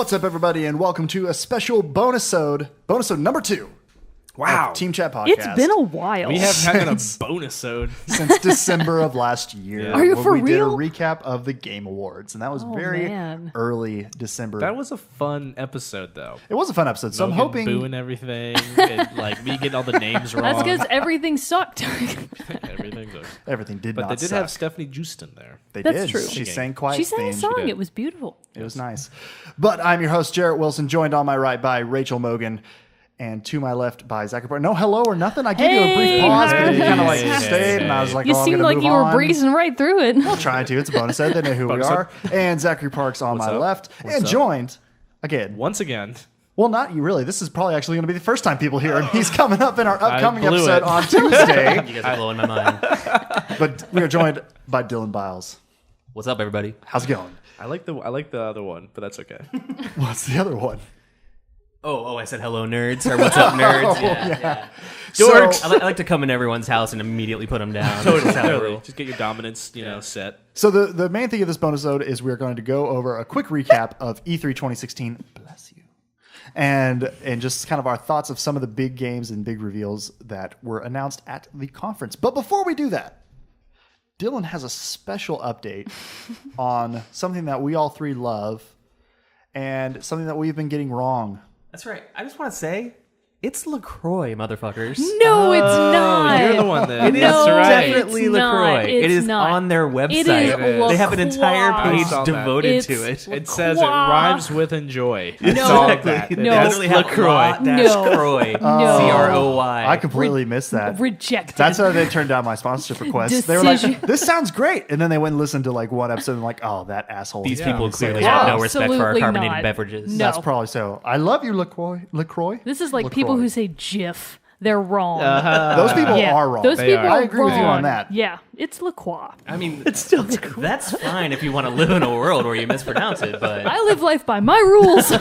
What's up, everybody, and welcome to a special bonusode number 2. Wow. Team Chat Podcast. It's been a while. We have had a bonusode since December of last year. Are you for we real? did a recap of the Game Awards, and that was very early December. That was a fun episode, though. It was a fun episode, so Mogan I'm hoping... booing everything, and, like, me getting all the names wrong. That's because everything sucked. Everything did but not they did suck. have Stephanie Justin there. They That's did. true. She sang quite She sang a theme. song. It was beautiful. It was nice. But I'm your host, Jerrett Wilson, joined on my right by Rachel Mogan, and to my left by Zachary Park. No hello or nothing. I gave you a brief pause, but then you kind of stayed, and I was like, You I'm seemed gonna like move you were on. breezing right through it. I'll try to. It's a bonus set. They know who we are. And Zachary Park's on my left. And joined, again. Once again. Well, not you really. This is probably actually going to be the first time people hear him. He's coming up in our upcoming episode on Tuesday. You guys are blowing my mind. But we are joined by Dylan Biles. What's up, everybody? How's it going? I like the other one, but that's okay. What's the other one? Oh, I said hello, nerds, or what's up, nerds? Yeah. Dorks. I like to come in everyone's house and immediately put them down. Totally. Just get your dominance, set. So the main thing of this bonus ode is we're going to go over a quick recap of E3 2016. Bless you. And just kind of our thoughts of some of the big games and big reveals that were announced at the conference. But before we do that, Dylan has a special update on something that we all three love and something that we've been getting wrong. That's right. I just want to say, it's LaCroix, motherfuckers. No, it's not. You're the one that... No, It's right. definitely It's LaCroix. not. It It's is not. on their website. It is They have an entire LaCroix. page I saw that. devoted It's to it. It says it LaCroix. rhymes with enjoy. It's No. all that. No. They literally have LaCroix. No. Croix. No. C-R-O-Y. I completely missed that. Rejected. That's how they turned down my sponsorship request. They were like, Decision. this sounds great. And then they went and listened to like one episode and like, oh, that asshole. These Yeah. people clearly Yeah. have no respect for our Absolutely carbonated not. beverages. No. That's probably so. I love you, LaCroix. This is like LaCroix. people who say GIF. They're wrong. Those people Yeah. are wrong. Those They people are. are I agree with you wrong. on that. Yeah, it's LaCroix. I mean, it's still that's fine if you want to live in a world where you mispronounce it, but I live life by my rules.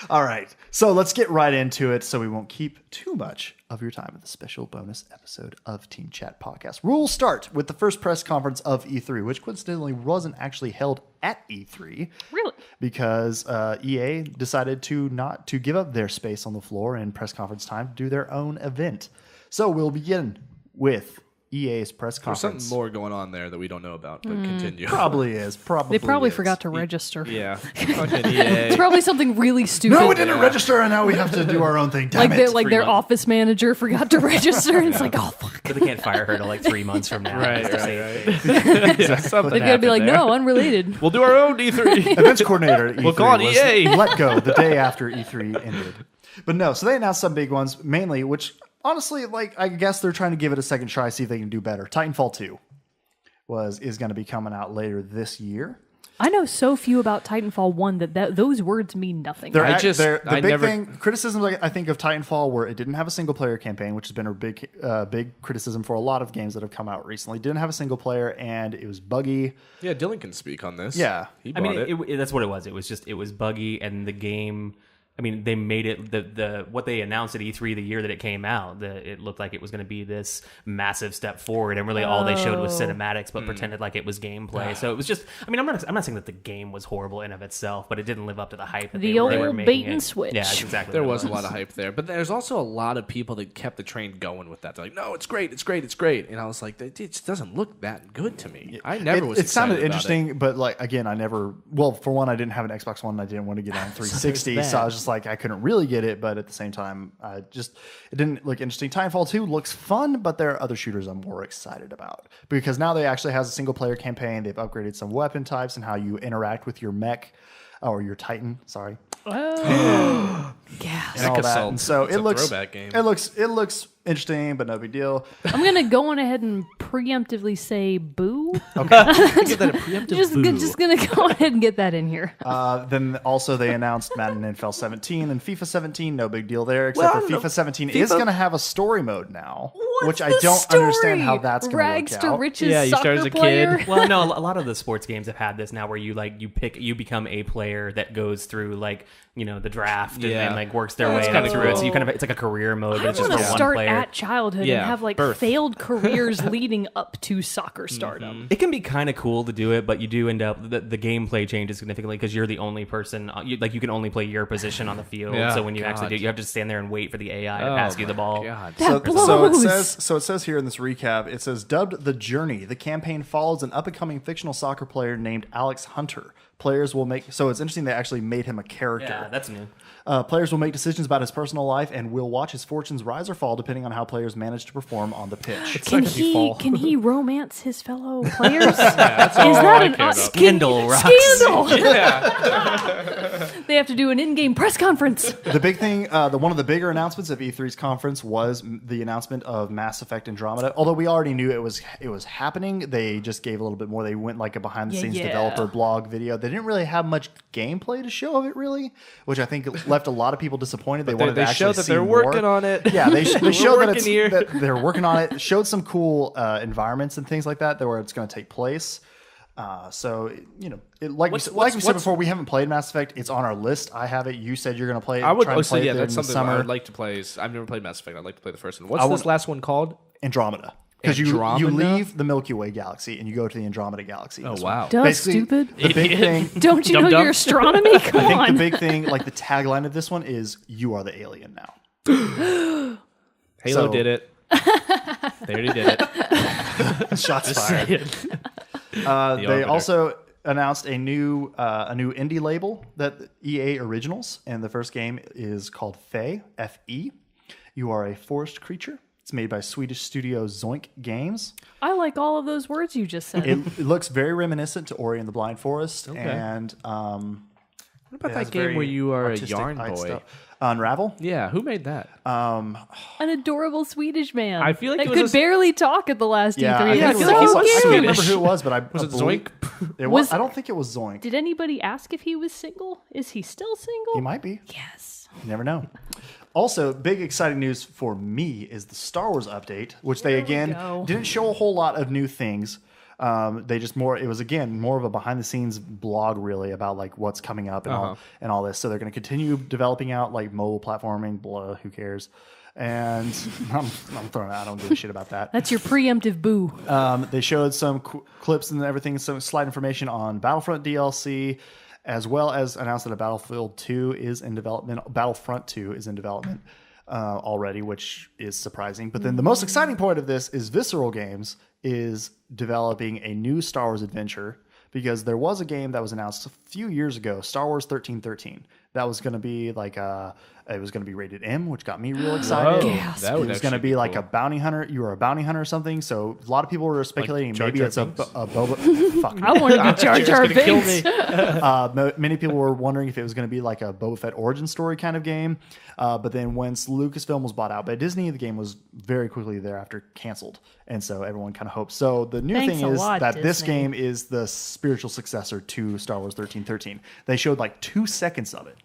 All right. So let's get right into it so we won't keep too much of your time with the special bonus episode of Team Chat Podcast. We'll start with the first press conference of E3, which coincidentally wasn't actually held at E3. Really? Because EA decided to not to give up their space on the floor in press conference time to do their own event. So we'll begin with EA's press There's conference. something more going on there that we don't know about, but continue. Probably is. Probably They probably is. forgot to register. Yeah. Fucking It's EA. probably something really stupid. No, we didn't register, and now we have to do our own thing. Damn Like it. their 3 months. office manager forgot to register, and it's like, oh fuck. but they can't fire her till like 3 months from now. Right. Yeah, something They've got to be like, happened there. no, unrelated. We'll do our own E3. Events coordinator at E3 We'll call it was EA. let go the day after E3 ended. But no, so they announced some big ones, mainly, which honestly, like, I guess they're trying to give it a second try, see if they can do better. Titanfall 2 is going to be coming out later this year. I know so few about Titanfall 1 that those words mean nothing. The I big never- thing, criticisms I think of Titanfall were it didn't have a single player campaign, which has been a big criticism for a lot of games that have come out recently. Didn't have a single player, and it was buggy. Yeah, Dylan can speak on this. Yeah. He I bought mean, that's what it was. It was buggy, and the game. I mean, they made it the what they announced at E3 the year that it came out. It looked like it was going to be this massive step forward, and really all they showed was cinematics, but pretended like it was gameplay. So it was just. I mean, I'm not saying that the game was horrible in of itself, but it didn't live up to the hype. That The they were old making bait and it. switch. Yeah, that's exactly. There what it was a lot of hype there, but there's also a lot of people that kept the train going with that. They're like, "No, it's great, it's great, it's great," and I was like, "It just doesn't look that good to me." I never was. It sounded excited about interesting, but like again, I never. Well, for one, I didn't have an Xbox One. And I didn't want to get on 360, so I was just like, I couldn't really get it. But at the same time, it didn't look interesting. Titanfall 2 looks fun, but there are other shooters I'm more excited about because now they actually has a single player campaign. They've upgraded some weapon types and how you interact with your mech or your Titan. Sorry. Oh, gas. And all that. Assault. And so It's it a looks throwback game. it looks interesting, but no big deal. I'm gonna go on ahead and preemptively say boo. Give that a preemptive Just gonna go ahead and get that in here. Then also they announced Madden NFL 17 and FIFA 17. No big deal there, except for FIFA 17 is going to have a story mode now. which I don't understand how that's going Rags to work to out. riches Yeah, you start soccer as a kid. player. Well, no, a lot of the sports games have had this now, where you become a player that goes through the draft Yeah. and works their way kinda up through it. cool. So it's like a career mode, but I it's just want for to one start player. at childhood Yeah, and have birth. failed careers leading up to soccer stardom. It can be kind of cool to do it, but you do end up the gameplay changes significantly because you're the only person. You can only play your position on the field. Yeah, so when you actually God. you have to stand there and wait for the AI to Oh pass you the my ball. God. That So blows. it says here in this recap, it says, dubbed The Journey, the campaign follows an up-and-coming fictional soccer player named Alex Hunter. Players will make... So it's interesting they actually made him a character. Yeah, that's new. Players will make decisions about his personal life and will watch his fortunes rise or fall depending on how players manage to perform on the pitch. Can he romance his fellow players? That's Is all that I an care about. Scandal, Rox. scandal? They have to do an in-game press conference. The big thing, one of the bigger announcements of E3's conference was the announcement of Mass Effect Andromeda. Although we already knew it was happening, they just gave a little bit more. They went like a behind-the-scenes Yeah. developer blog video. They didn't really have much gameplay to show of it, really, which I think left a lot of people disappointed. They wanted to They actually showed that see they're more. working on it. Yeah, they showed that, working here. that they're working on it. Showed some cool environments and things like that where it's going to take place. So like we said before, we haven't played Mass Effect. It's on our list. I have it. You said you're going to play it. I would. Try to play it That's in the something summer. I would like to play. I've never played Mass Effect. I'd like to play the first one. What's this last one called? Andromeda. Because you Andromeda? leave the Milky Way galaxy and you go to the Andromeda galaxy. Oh wow. Duh, Basically, stupid. The big thing. Don't you know Dum-dum. your astronomy? Come I think on. the big thing, like the tagline of this one, is "You are the alien now." Halo So- did it. They already did it. Shots fired. They Arbiter. also announced a new indie label that EA Originals, and the first game is called Fe. Fe. You are a forest creature. It's made by Swedish studio Zoink Games. I like all of those words you just said. It looks very reminiscent to Ori and the Blind Forest, and What about it that has game very where you are a artistic yarn art boy? stuff. Unravel. Yeah, who made that? An adorable Swedish man. I feel like that it was could barely talk at the last Yeah, E3. I It's think feel like it he's so was, I cute. can't remember who it was, but I Was it believe- Zoink? It Was- was. I don't think it was Zoink. Did anybody ask if he was single? Is he still single? He might be. Yes. You never know. Also, big exciting news for me is the Star Wars update, which they again go. didn't show a whole lot of new things. They just it was again more of a behind the scenes blog really about like what's coming up and all this. So they're going to continue developing out like mobile platforming. Blah, who cares? And I'm throwing out. I don't give a shit about that. That's your preemptive boo. They showed some clips and everything, some slight information on Battlefront DLC, as well as announced that a Battlefield 2 is in development. Battlefront 2 is in development already, which is surprising. But then the most exciting point of this is Visceral Games is developing a new Star Wars adventure, because there was a game that was announced a few years ago, Star Wars 1313. That was going to be like it was going to be rated M, which got me real excited. Whoa, Yes. that It would was going to actually be like cool. a bounty hunter. You were a bounty hunter or something. So a lot of people were speculating Jar maybe Jar it's a Binks? Boba. Fuck. I want to be Jar Jar Gonna kill Binks. me. Many people were wondering if it was going to be like a Boba Fett origin story kind of game. But then once Lucasfilm was bought out by Disney, the game was very quickly thereafter canceled. And so everyone kind of hopes. So the new Thanks thing a is lot, that this Disney. game is the spiritual successor to Star Wars 1313. They showed like 2 seconds of it,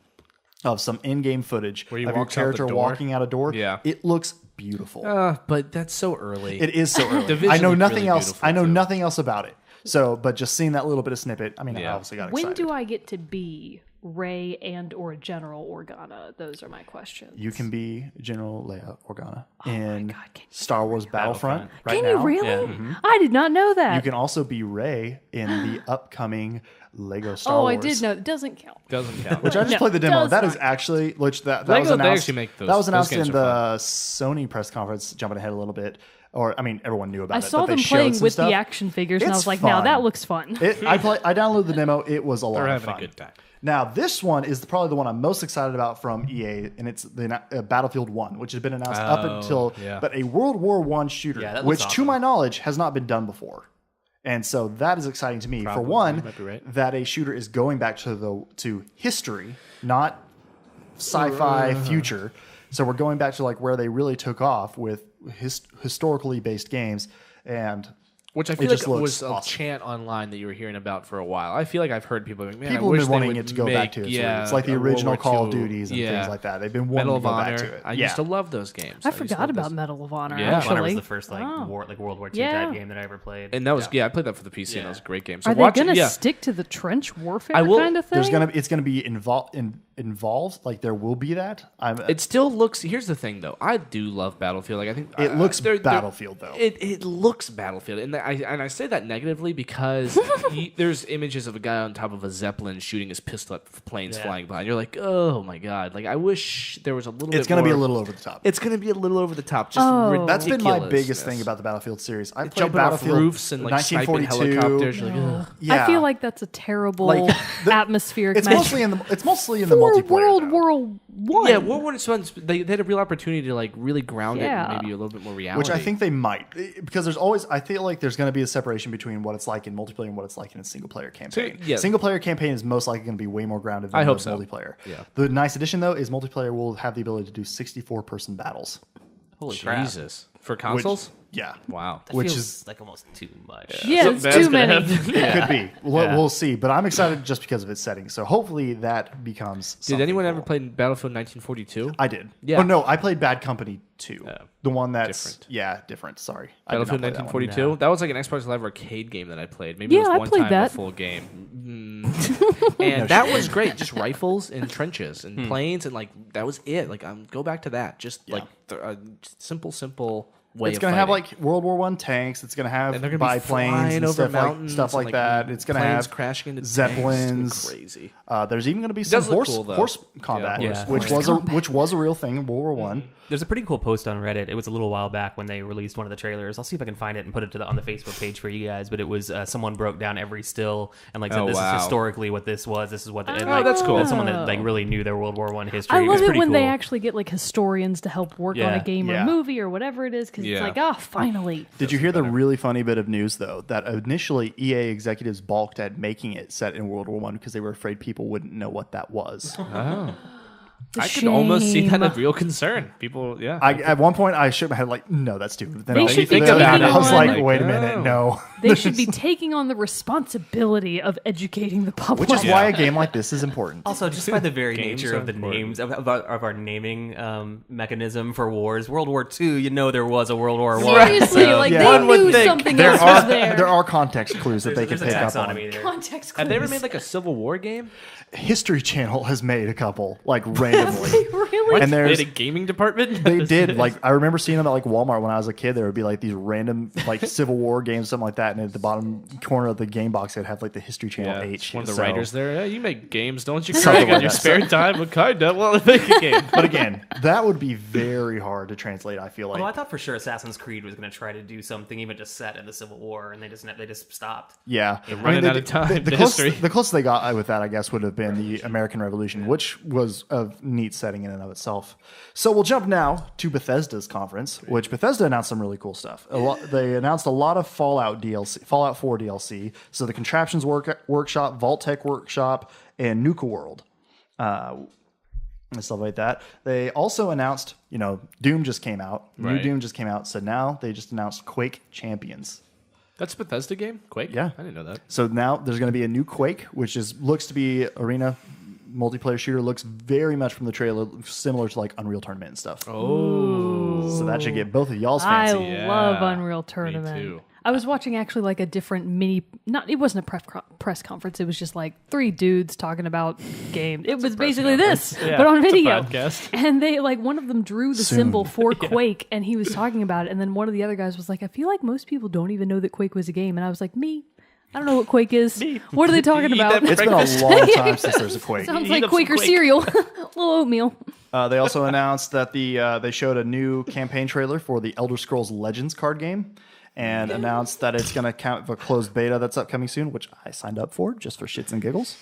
of some in-game footage Where he of your walks out the character door? walking out a door. Yeah. It looks beautiful. But that's so early. It is so early. The I know visuals look nothing really else. beautiful, I know too. nothing else about it. So, but just seeing that little bit of snippet, I mean, I Yeah. obviously got When excited. do I get to be Rey and or General Organa? Those are my questions. You can be General Leia Organa in God, can you Star Wars Battlefront right Can now. you really? Yeah. I did not know that. You can also be Rey in the upcoming Lego Star oh, Wars. I did know. It doesn't count. Doesn't count. Which I just No, played the demo. does That is not. actually which that Lego, was they announced. actually make those- that was those announced games in are the Sony press conference. Jumping ahead a little bit, or I mean, everyone knew about I it. saw but they them showed playing some with stuff. the action figures, and I It's was like, "Now fun. that looks fun." I downloaded the demo. It was a lot They're of having fun. a good time. Now, this one is probably the one I'm most excited about from EA, and it's the Battlefield 1, which has been announced up until, yeah. but a World War I shooter, Yeah, that looks which to awesome. my knowledge has not been done before. And so that is exciting to me. Probably, For one, you might be right. that a shooter is going back to history, not sci-fi future. So we're going back to like where they really took off with historically based games, and Which I It feel just like looks was a awesome. chant online that you were hearing about for a while. I feel like I've heard people going, man, People I wish have been they wanting would it to go make, back to its roots. It's like the a World original War Call of II. Duties and things like that. They've been Medal wanting to of go Honor. back to it. I used to love those games. I used to forgot love about those. Medal of Honor. Yeah. Actually, Honor was the first like Oh. World War II Yeah. type game that I ever played. And that was I played that for the PC and that was a great game. So Are they watch going it. to Yeah. stick to the trench warfare I will- kind of thing? It's gonna be involved. Like there will be that. It still looks. Here's the thing, though. I do love Battlefield. Like I think It looks they're- Battlefield though. It looks Battlefield, and I say that negatively because there's images of a guy on top of a Zeppelin shooting his pistol at planes flying by. And you're like, oh my god! Like I wish there was a little. It's going gonna to be a little over the top. It's going to be a little over the top. Just Oh. That's been my ridiculousness. biggest thing about the Battlefield series. I played Jumping off Battlefield roofs and like sniping 1942. helicopters. You're like, ugh. Yeah. I feel like that's a terrible Like, atmospheric it's match. mostly in the For multiplayer. World though. War One. Yeah, World War I, they had a real opportunity to like really ground it Yeah. and maybe a little bit more reality. Which I think they might, because I feel like there's going to be a separation between what it's like in multiplayer and what it's like in a single player campaign. So, yeah. Single player campaign is most likely going to be way more grounded than I hope the so. multiplayer. Yeah. The nice addition though is multiplayer will have the ability to do 64-person battles. Holy crap! Jesus for consoles. Yeah. Wow. That which feels is like almost too much. Yeah, Something it's bad's too gonna many. happen. It could be. Yeah. We'll see. But I'm excited just because of its setting. So hopefully that becomes. Did something anyone ever cool. play Battlefield 1942? I did. Yeah. Oh no, I played Bad Company 2. The one that's different. Yeah, different. Sorry. I did not Battlefield play that one. 1942. That was like an Xbox Live arcade game that I played. Maybe Yeah, it was I one played time that. a full game. And that was great. Just rifles and trenches and planes and like that was it. Like go back to that. Just like simple way. It's of going to have fighting. like World War One tanks. It's going to have And they're gonna be biplanes flying and over stuff mountains like and, that. It's going to planes have crashing into zeppelins. Tanks. It's crazy. There's even going to be some does look cool, though. horse combat, Yeah. which was a real thing in World War One. There's a pretty cool post on Reddit. It was a little while back when they released one of the trailers. I'll see if I can find it and put it on the Facebook page for you guys. But it was someone broke down every still and like said, this is historically what this was. This is what. And, like, that's cool. That's someone that like really knew their World War One history. I It was love it pretty when cool. they actually get like historians to help work on Yeah. a game Yeah. or movie or whatever it is because it's Yeah. like, finally. Did you hear the really funny bit of news though? That initially EA executives balked at making it set in World War One because they were afraid people wouldn't know what that was. The I could almost see that shame. as real concern. People, At one point, I shook my head like, "No, that's stupid." Then They I should think be about it. I was taking like, on- "Wait a minute, no." They should be taking on the responsibility of educating the public. Which is why a game like this is important. Also, just by the very Games nature are of the important. names of our naming mechanism for wars, World War II, there was a World War I. Seriously, like Yeah. they One would knew think something There else was are there. context clues that they could There's a pick up on. taxonomy there. Context have they ever clues. made like a Civil War game? History Channel has made a couple like randomly. Really? And They there's had a gaming department. they did like I remember seeing them at like Walmart when I was a kid. There would be like these random like Civil War games, something like that, and at the bottom corner of the game box, it'd have like the History Channel H. One of the So- writers there. Yeah, you make games, don't you? Something Craig, on like your that. spare time, but kinda. Well, make a game. But again, that would be very hard to translate. I feel like. Although I thought for sure Assassin's Creed was going to try to do something even just set in the Civil War, and they just stopped. Yeah, running out of time to history. The closest they got with that, I guess, would have been the American Revolution, which was a neat setting in and of itself. So we'll jump now to Bethesda's conference, which Bethesda announced some really cool stuff. They announced a lot of Fallout DLC, Fallout 4 DLC. So the Contraptions Workshop, Vault Tech Workshop, and Nuka World. And stuff like that. They also announced, Doom just came out. New Right. Doom just came out. So now they just announced Quake Champions. That's a Bethesda game? Quake? Yeah. I didn't know that. So now there's going to be a new Quake, which looks to be arena multiplayer shooter. Looks very much from the trailer similar to like Unreal Tournament and stuff. Oh. So that should get both of y'all's I fancy. Yeah, love Unreal me Tournament. too. I was watching actually like a different it wasn't a press conference. It was just like three dudes talking about games. It was basically this, Yeah, but on it's a video. podcast. And they one of them drew the symbol for Quake, and he was talking about it. And then one of the other guys was like, "I feel like most people don't even know that Quake was a game." And I was like, "Me, I don't know what Quake is. What are they talking Eat about?" that It's been a long time since there's a Quake. Sounds Eat like up some Quaker Quake. cereal, little oatmeal. They also announced that they showed a new campaign trailer for the Elder Scrolls Legends card game, and announced that it's going to count a closed beta that's upcoming soon, which I signed up for just for shits and giggles.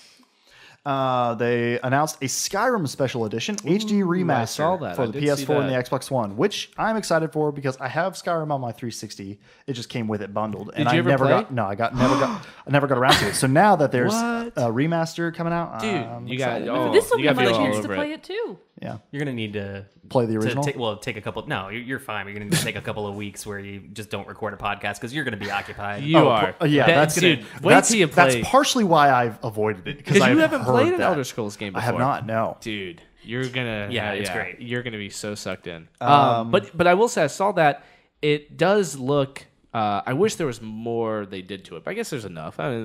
They announced a Skyrim Special Edition HD remaster saw that. for I the did see PS4 and the that. Xbox One, which I'm excited for because I have Skyrim on my 360. It just came with it bundled, and you I ever never play? got. No, I never got. never got around to it. So now that there's What? a remaster coming out, Dude, I'm you got excited. oh, This will you be gotta my be all chance to over play it. it too. Yeah. You're gonna need to Play the original? Take a couple. No, you're fine. You're gonna take a couple of weeks where you just don't record a podcast because you're gonna be occupied. You are. Yeah, that's dude. gonna, Wait that's, till you play. that's partially why I've avoided it Because I've you haven't heard played an that. Elder Scrolls game before. I have not. No. Dude, you're gonna it's great. You're gonna be so sucked in. But I will say I saw that it does look. I wish there was more they did to it, but I guess there's enough. I mean,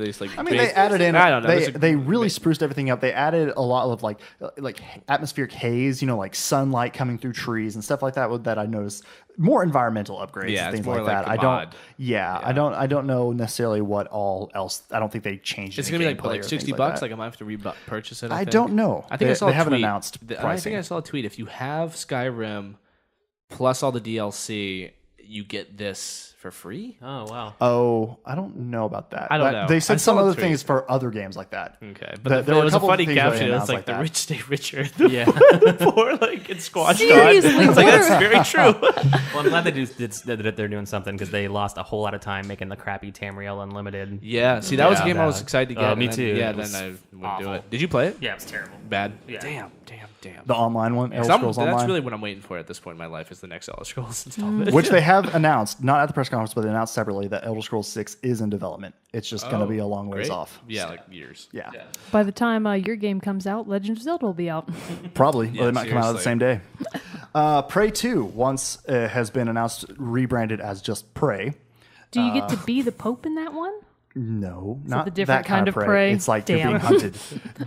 They added in. I don't know. They really spruced everything up. They added a lot of like atmospheric haze. Like sunlight coming through trees and stuff like that. That I noticed more environmental upgrades. Yeah, and it's things more like like that. a I don't. mod. Yeah, I don't know necessarily what all else. I don't think they changed. It's any gonna be gameplay like or $60. things Like, that. I might have to purchase it. I think. don't know. I think I saw they a haven't tweet. announced I pricing. think I saw a tweet. If you have Skyrim plus all the DLC, you get this for free. Oh wow. Oh, I don't know about that. I don't know. They I said saw some a other tweet. things for other games like that. Okay, but There there were a was a couple of funny things that they caption. It was announced like like the that. rich stay richer. Yeah. The poor like get squashed on. Seriously, It's like what that's are- very true. Well, I'm glad that they're doing something because they lost a whole lot of time making the crappy Tamriel Unlimited. Yeah, see that was a Yeah. game I was excited to get. Me and then- too. Yeah, It was then I wouldn't do awful. it. Did you play it? Yeah, it was terrible. Bad. Yeah. Damn. The online one, Elder Some- Scrolls that's Online. really what I'm waiting for at this point in my life is the next Elder Scrolls installment. Which they have announced, not at the press conference, but they announced separately that Elder Scrolls 6 is in development. It's just going to be a long ways Great. off. Yeah, like years. Yeah, By the time your game comes out, Legend of Zelda will be out. probably. Or they might come out on the same seriously. day. Prey 2 once has been announced, rebranded as just Prey. Do you get to be the Pope in that one? No, not the different that kind of prey? It's like you're Damn. being hunted.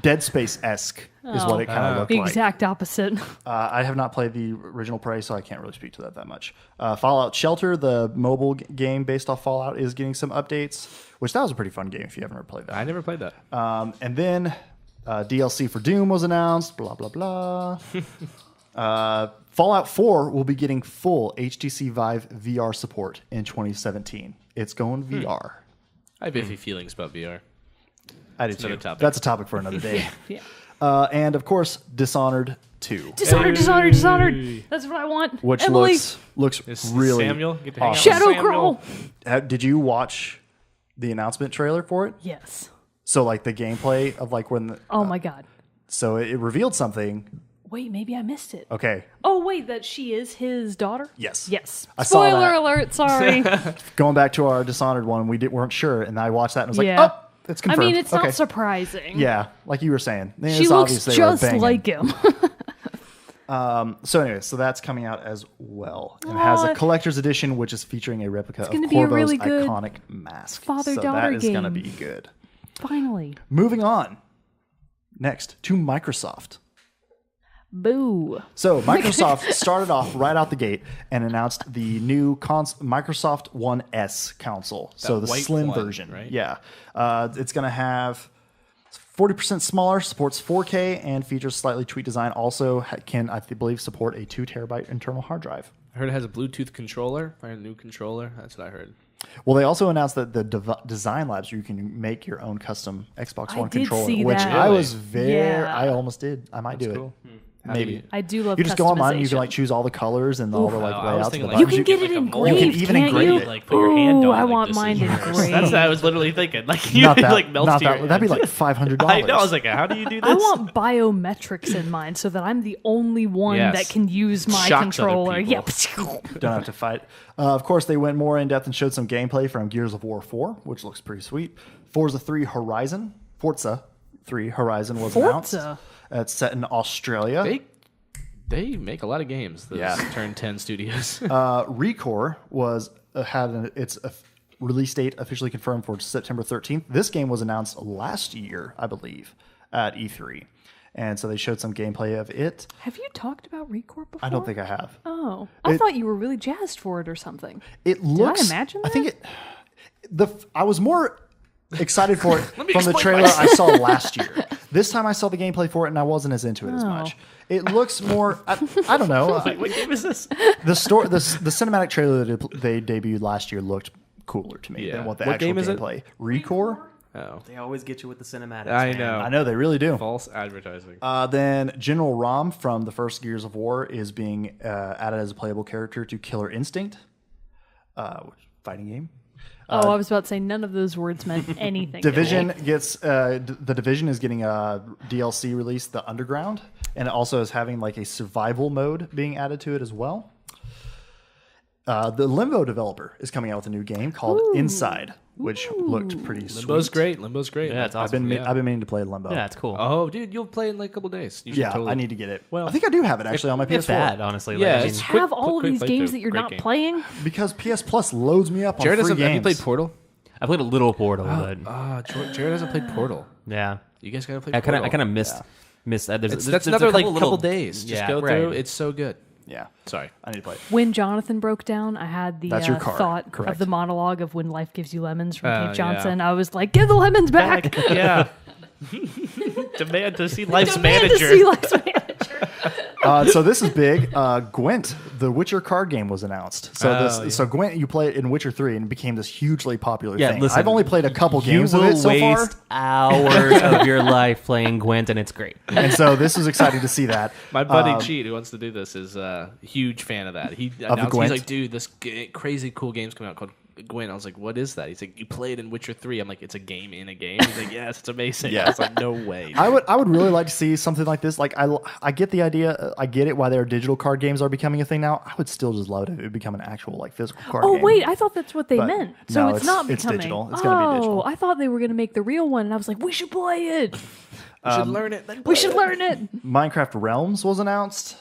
Dead Space-esque is what it kind of looked The like. exact opposite. I have not played the original Prey, so I can't really speak to that much. Fallout Shelter, the mobile game based off Fallout, is getting some updates, which that was a pretty fun game if you haven't ever played that. I never played that. And then DLC for Doom was announced, blah, blah, blah. Fallout 4 will be getting full HTC Vive VR support in 2017. It's going VR. I have iffy feelings about VR. I do another too. topic. That's a topic for another day. Yeah. And of course, Dishonored 2. Dishonored. That's what I want. Which Emily. looks Is really Samuel get to hang out with awesome. Shadow Samuel? Crawl. Did you watch the announcement trailer for it? Yes. So like the gameplay of like when Oh my God. so it revealed something. Wait, maybe I missed it. Okay. Oh wait, that she is his daughter. Yes. Yes. I saw Spoiler that. alert. Sorry. Going back to our Dishonored one, weren't sure, and I watched that and was Yeah. like, oh, it's I confirmed. mean, it's okay. not surprising. Yeah, like you were saying. She It's looks obvious they were just banging. like him. So anyway, so that's coming out as well. It has a Aw. collector's edition, which is featuring a replica of gonna be a Corvo's really good iconic mask. father-daughter So that is going to game. be good. Finally. Moving on. Next to Microsoft. Boo. So Microsoft started off right out the gate and announced the new Microsoft One S console. So the white slim one, version. right? Yeah. It's going to have 40% smaller, supports 4K, and features slightly tweaked design. Also can, I believe, support a 2 terabyte internal hard drive. I heard it has a Bluetooth controller, or a new controller. That's what I heard. Well, they also announced that the design labs, you can make your own custom Xbox I One did controller, see which that. I was Yeah. I almost did. I might do cool. it. How do Maybe. you- I do love You just go online and you can customization. like choose all the colors and all the like I was layouts of the thinking, buttons. You like, can get it like a mold. engraved, You can even can't engrave you? it. Like put your hand Ooh, on. I like, want this is mine yours. engraved. That's what I was literally thinking. Like you Not that, like melts not to your that. That'd be hand. like $500. I know. I was like, how do you do this? I want biometrics in mine so that I'm the only one Yes. that can use my Shocks other controller. people. Yep. Don't have to fight. Of course, they went more in depth and showed some gameplay from Gears of War 4, which looks pretty sweet. Forza 3 Horizon was announced. Forza. It's set in Australia. They make a lot of games. Those Yeah. Turn 10 studios. Recore was its release date officially confirmed for September 13th. This game was announced last year, I believe, at E3. And so they showed some gameplay of it. Have you talked about Recore before? I don't think I have. Oh, I thought you were really jazzed for it or something. It looks. imagine I think that? I was more excited for it me from the explain trailer myself. I saw last year. This time I saw the gameplay for it and I wasn't as into it as Oh. much. It looks more. I don't know. Wait, what game is this? The story, the cinematic trailer that they debuted last year looked cooler to me Yeah. than what the What actual game is it? gameplay. Recore. Oh, They always get you with the cinematics. I man. know. I know they really do. False advertising. Then General Rom from the first Gears of War is being added as a playable character to Killer Instinct, fighting game. I was about to say none of those words meant anything. Division gets the Division is getting a DLC release, The Underground, and it also is having like a survival mode being added to it as well. The Limbo developer is coming out with a new game called Inside, which looked pretty sweet. Limbo's great. Yeah, it's awesome. I've been meaning to play Limbo. Yeah, it's cool. Oh, dude, you'll play it in like a couple days. You should I need to get it. Well, I think I do have it actually on my PS4. It's bad, honestly. Yeah, Like, it's Have quick- all of quick these games playthrough. that you're Great not game. playing? Because PS Plus loads me up on Jared free have you games. played Portal? I played a little Portal, but Jared hasn't played Portal. yeah, You guys gotta play I Portal. kind of missed. That's another like couple days. Just go through. It's so good. Yeah, Sorry. I need to play it. When Jonathan broke down, I had the That's your card. thought Correct. of the monologue of When Life Gives You Lemons from Oh, Dave Johnson. I was like, give the lemons back. Yeah. Demand to see Life's Demand to manager. see Life's manager. So this is big. Gwent, the Witcher card game, was announced. So Gwent, you play it in Witcher 3, and it became this hugely popular thing. listen, I've only played a couple you games of will it so far, waste hours of your life playing Gwent, and it's great. and so this was exciting to see that. My buddy Cheat, who wants to do this, is a huge fan of that. He announced, Gwent? he's like, dude, this crazy cool game's coming out called Gwent. I was like, what is that? He's like, you play it in Witcher 3. I'm like, it's a game in a game. He's like, yes, it's amazing. Yeah. I was like, no way. I would really like to see something like this. Like I get the idea. I get it why their digital card games are becoming a thing now. I would still just love it if it would become an actual like physical card game. Oh, wait, I thought that's what they But meant. So no, it's not it's becoming. digital. It's gonna be digital. I thought they were going to make the real one, and I was like, we should play it. We should learn it. Then We should learn it. Minecraft Realms was announced.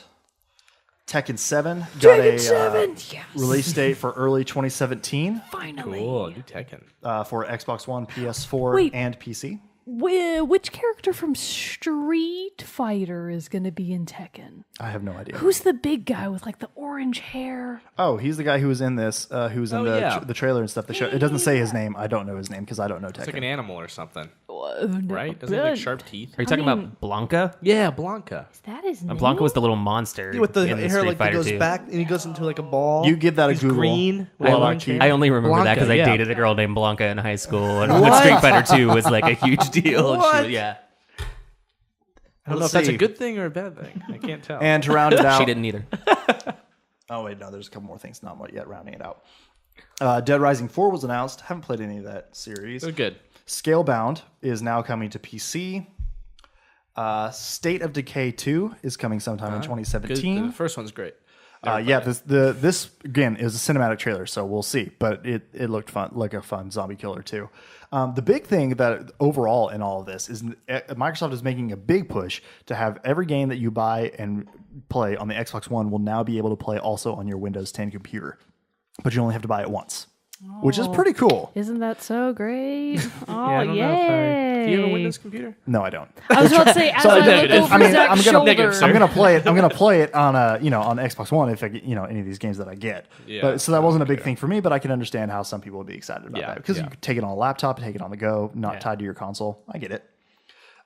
Tekken 7 got Tekken a 7, yes. release date for early 2017 Finally. Cool. New Tekken. for Xbox One, PS4, Wait. and PC. Which character from Street Fighter is going to be in Tekken? I have no idea. Who's the big guy with like the orange hair? Oh, he's the guy who was in this, who was in yeah. the trailer and stuff. It doesn't say his name. I don't know his name because I don't know It's like Tekken. an animal or something, No, right? Doesn't it have like sharp teeth? Are you talking about Blanca? Yeah, Blanca. That is Blanca was the little monster With the in hair Street like that Fighter goes 2. back and he goes into like a ball. You give that a He's Google. green. While With I orange keep- hair. I only remember that because I Blanca, yeah. dated a girl named Blanca in high school, and when Street Fighter 2 was like a huge deal. What? Yeah, I don't know if that's a good thing or a bad thing. I can't tell. And to round it out, she didn't either. Oh wait, no, there's a couple more things. Not yet rounding it out. Dead Rising 4 was announced. Haven't played any of that series. They're good. Scalebound is now coming to PC. State of Decay 2 is coming sometime in Good. 2017. The first one's great. This again is a cinematic trailer, so we'll see. But it looked fun, like a fun zombie killer too. The big thing that overall in all of this is Microsoft is making a big push to have every game that you buy and play on the Xbox One will now be able to play also on your Windows 10 computer, but you only have to buy it once, which is pretty cool. Isn't that so great? Oh, I don't know if yay. do you have a Windows computer? No, I don't. I was about to say, as So I look negative. over I mean, Zach's I'm gonna- shoulder. Negative, sir. I'm gonna play it. I'm gonna play it on on Xbox One if any of these games that I get. Yeah. But so that wasn't a big thing for me, but I can understand how some people would be excited about Yeah, that because yeah. you can take it on a laptop, take it on the go, not Yeah. tied to your console. I get it.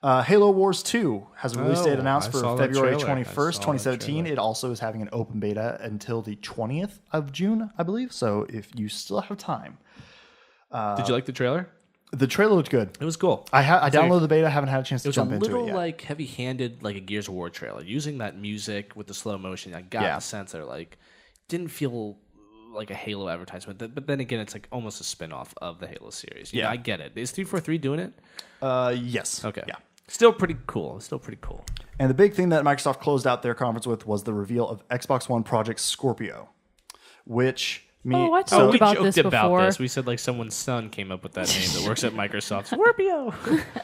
Halo Wars 2 has a release date Oh, announced I for saw that February trailer. I 21st, saw that 2017. trailer. It also is having an open beta until the 20th of June, I believe. So if you still have time, Did you like the trailer? the trailer looked good. It was cool. I downloaded the beta, haven't had a chance It to was a jump into little it yet. like heavy-handed, like a Gears of War trailer. Using that music with the slow motion, I got Yeah. the sense that like didn't feel like a Halo advertisement. But then again, it's like almost a spin-off of the Halo series. You know, I get it. Is 343 doing it? Yes. Okay. Yeah. Still pretty cool. Still pretty cool. And the big thing that Microsoft closed out their conference with was the reveal of Xbox One Project Scorpio, which Oh, I Oh, talked we about joked this about before. this. We said like someone's son came up with that name that works at Microsoft. Scorpio.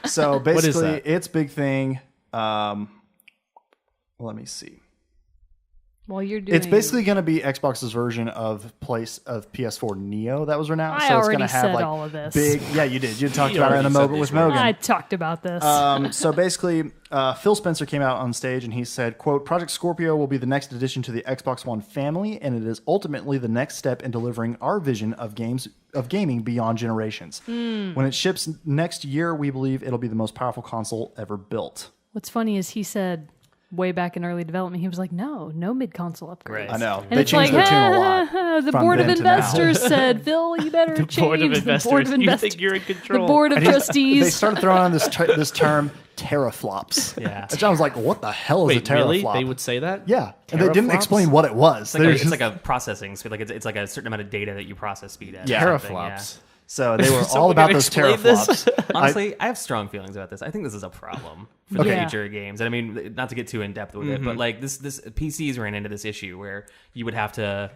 so basically that? its big thing. Let me see. While you're doing, It's basically going to be Xbox's version of PS4 Neo that was announced. I so it's already going to have said like all of this. big. Yeah, you did. You talked You about it in a already said moment these with words. Mogan. I talked about this. So basically, Phil Spencer came out on stage and he said, quote, Project Scorpio will be the next addition to the Xbox One family, and it is ultimately the next step in delivering our vision of gaming beyond generations. When it ships next year, we believe it'll be the most powerful console ever built. What's funny is he said way back in early development, he was like, no mid-console upgrades. Right. I know. And They it's like, changed their tune a lot. the from board of then to now. investors said, Phil, you better change Board of the investors. board of You investors. think you're in control? The board of They trustees. started throwing on this term teraflops. Yeah. And I was like, what the hell is Wait, a really? teraflop? They would say that? Yeah. And they didn't Teraflops? explain what it was. It's like, it's like a processing speed. Like it's like a certain amount of data that you process speed at. Yeah. or something, Teraflops. So they were Someone all about can those explain this? teraflops. Honestly, I have strong feelings about this. I think this is a problem for the Yeah. future of games. And I mean, not to get too in depth with it, but like this PCs ran into this issue where you would have to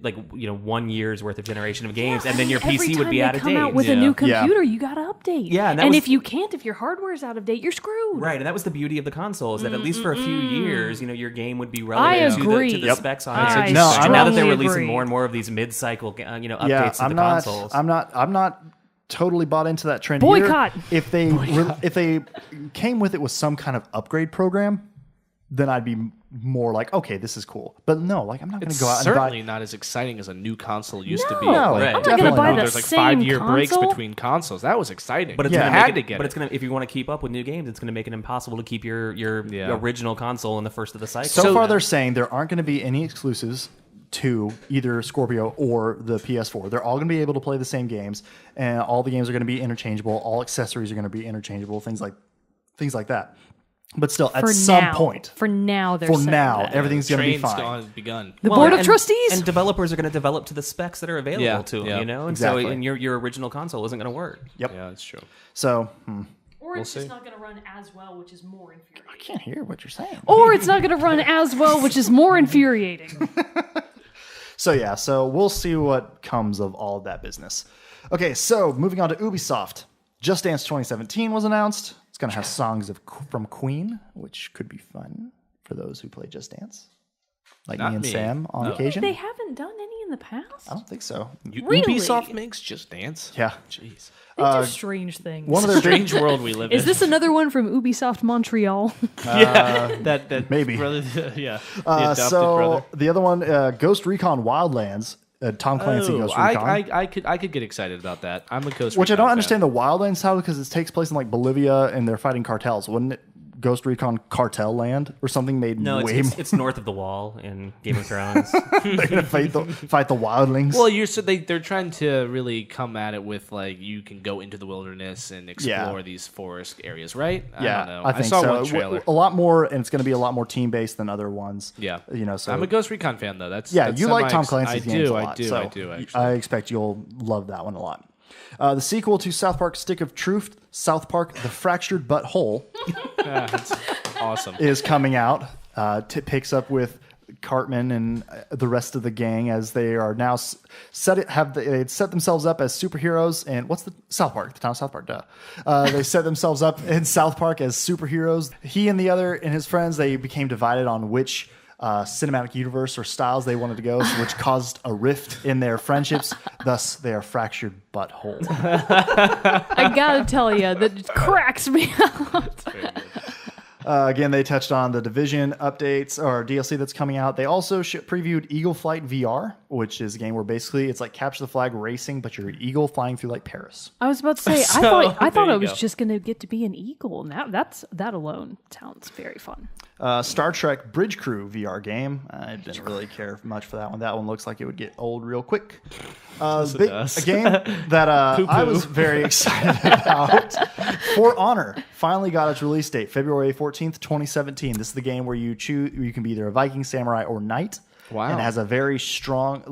1 year's worth of generation of games, and then your PC would be out of date. Every time they come out with a new computer, you got to update. Yeah, and if you can't, if your hardware is out of date, you're screwed. Right, and that was the beauty of the console, is that at least for a few years, your game would be relevant to the specs on it. I No, And now that they're strongly releasing agree. more and more of these mid-cycle, updates Yeah, to I'm the not. consoles. I'm not totally bought into that trend. Boycott. Here. If they came with it with some kind of upgrade program, then I'd be more like, okay, this is cool. But no, like I'm not going to It's go out and certainly buy. not as exciting as a new console used to be. No, Right. I'm not going to buy the There's like same 5-year breaks console. between consoles. That was exciting. But it's you gonna had make to it, get but it. it's gonna, if you want to keep up with new games, it's gonna make it impossible to keep your original console in the first of the cycle. So far, they're saying there aren't going to be any exclusives to either Scorpio or the PS4. They're all going to be able to play the same games, and all the games are going to be interchangeable. All accessories are going to be interchangeable. Things like that. But still, at some point, For now, they're saying that. everything's going to be Train's fine. gone begun. The Board of and- Trustees. and developers are going to develop to the specs that are available to them. Yeah. And Exactly. so and your original console isn't going to work. Yep. Yeah, that's true. So Or it's see. just not going to run as well, which is more infuriating. I can't hear what you're saying. Or it's not going to run as well, which is more infuriating. So we'll see what comes of all of that business. Okay, so moving on to Ubisoft. Just Dance 2017 was announced. It's going to have songs from Queen, which could be fun for those who play Just Dance. Like Not me and me. Sam on No. occasion. They haven't done any in the past. I don't think so. Really? Ubisoft makes Just Dance? Yeah. Jeez. They do strange things. One of their Strange world we live in. Is this another one from Ubisoft Montreal? that maybe. brother, yeah. The adopted So brother. the other one, Ghost Recon Wildlands, Tom Clancy Ghost Recon. I could get excited about that. I'm a Ghost Which I Recon don't fan. understand the Wildlands title because it takes place in like Bolivia and they're fighting cartels. Wouldn't it Ghost Recon Cartel Land or something made No, way more? it's north of the wall in Game of Thrones. They're gonna fight the wildlings. Well, they're trying to really come at it with like you can go into the wilderness and explore these forest areas, right? I don't know. I think saw so. one trailer. A lot more, and it's going to be a lot more team based than other ones. Yeah, So I'm a Ghost Recon fan though. That's you like Tom Clancy's I games do, a lot. I do, so I do. Actually, I expect you'll love that one a lot. The sequel to South Park: Stick of Truth, South Park: The Fractured But Whole, that's awesome. is coming out. Picks up with Cartman and the rest of the gang as they are now they set themselves up as superheroes. And what's the South Park? The town of South Park, duh. They set themselves up in South Park as superheroes. He and his friends, they became divided on which cinematic universe or styles they wanted to go, which caused a rift in their friendships. Thus, they are fractured but whole. I gotta tell you, that cracks me out. Again, they touched on the Division updates or DLC that's coming out. They also previewed Eagle Flight VR, which is a game where basically it's like capture the flag racing, but you're an eagle flying through like Paris. I was about to say, I there thought you I was go. just gonna get to be an eagle, and that alone sounds very fun. Star Trek Bridge Crew VR game. I didn't really care much for that one. That one looks like it would get old real quick. A game that I was very excited about. For Honor finally got its release date, February 14th, 2017. This is the game where you can be either a Viking, samurai, or knight. Wow. And it has a very strong,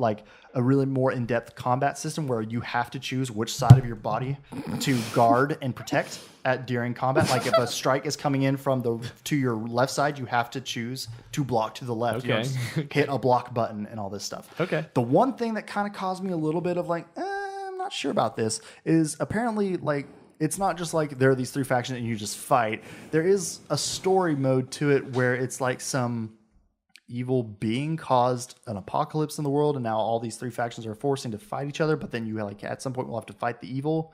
a really more in-depth combat system where you have to choose which side of your body to guard and protect during combat. Like if a strike is coming in to your left side, you have to choose to block to the left. You Okay. don't just hit a block button and all this stuff. Okay. The one thing that kind of caused me a little bit of I'm not sure about this is apparently it's not just like there are these three factions and you just fight. There is a story mode to it where it's like some evil being caused an apocalypse in the world, and now all these three factions are forcing to fight each other. But then you at some point will have to fight the evil.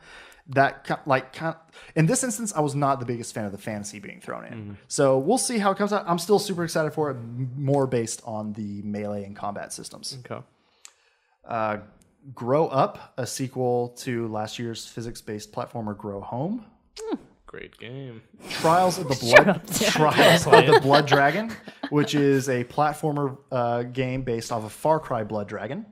In this instance, I was not the biggest fan of the fantasy being thrown in. So we'll see how it comes out. I'm still super excited for it, more based on the melee and combat systems. Okay. Grow Up, a sequel to last year's physics-based platformer Grow Home. Great game. Trials of the Blood Dragon, which is a platformer game based off of Far Cry Blood Dragon,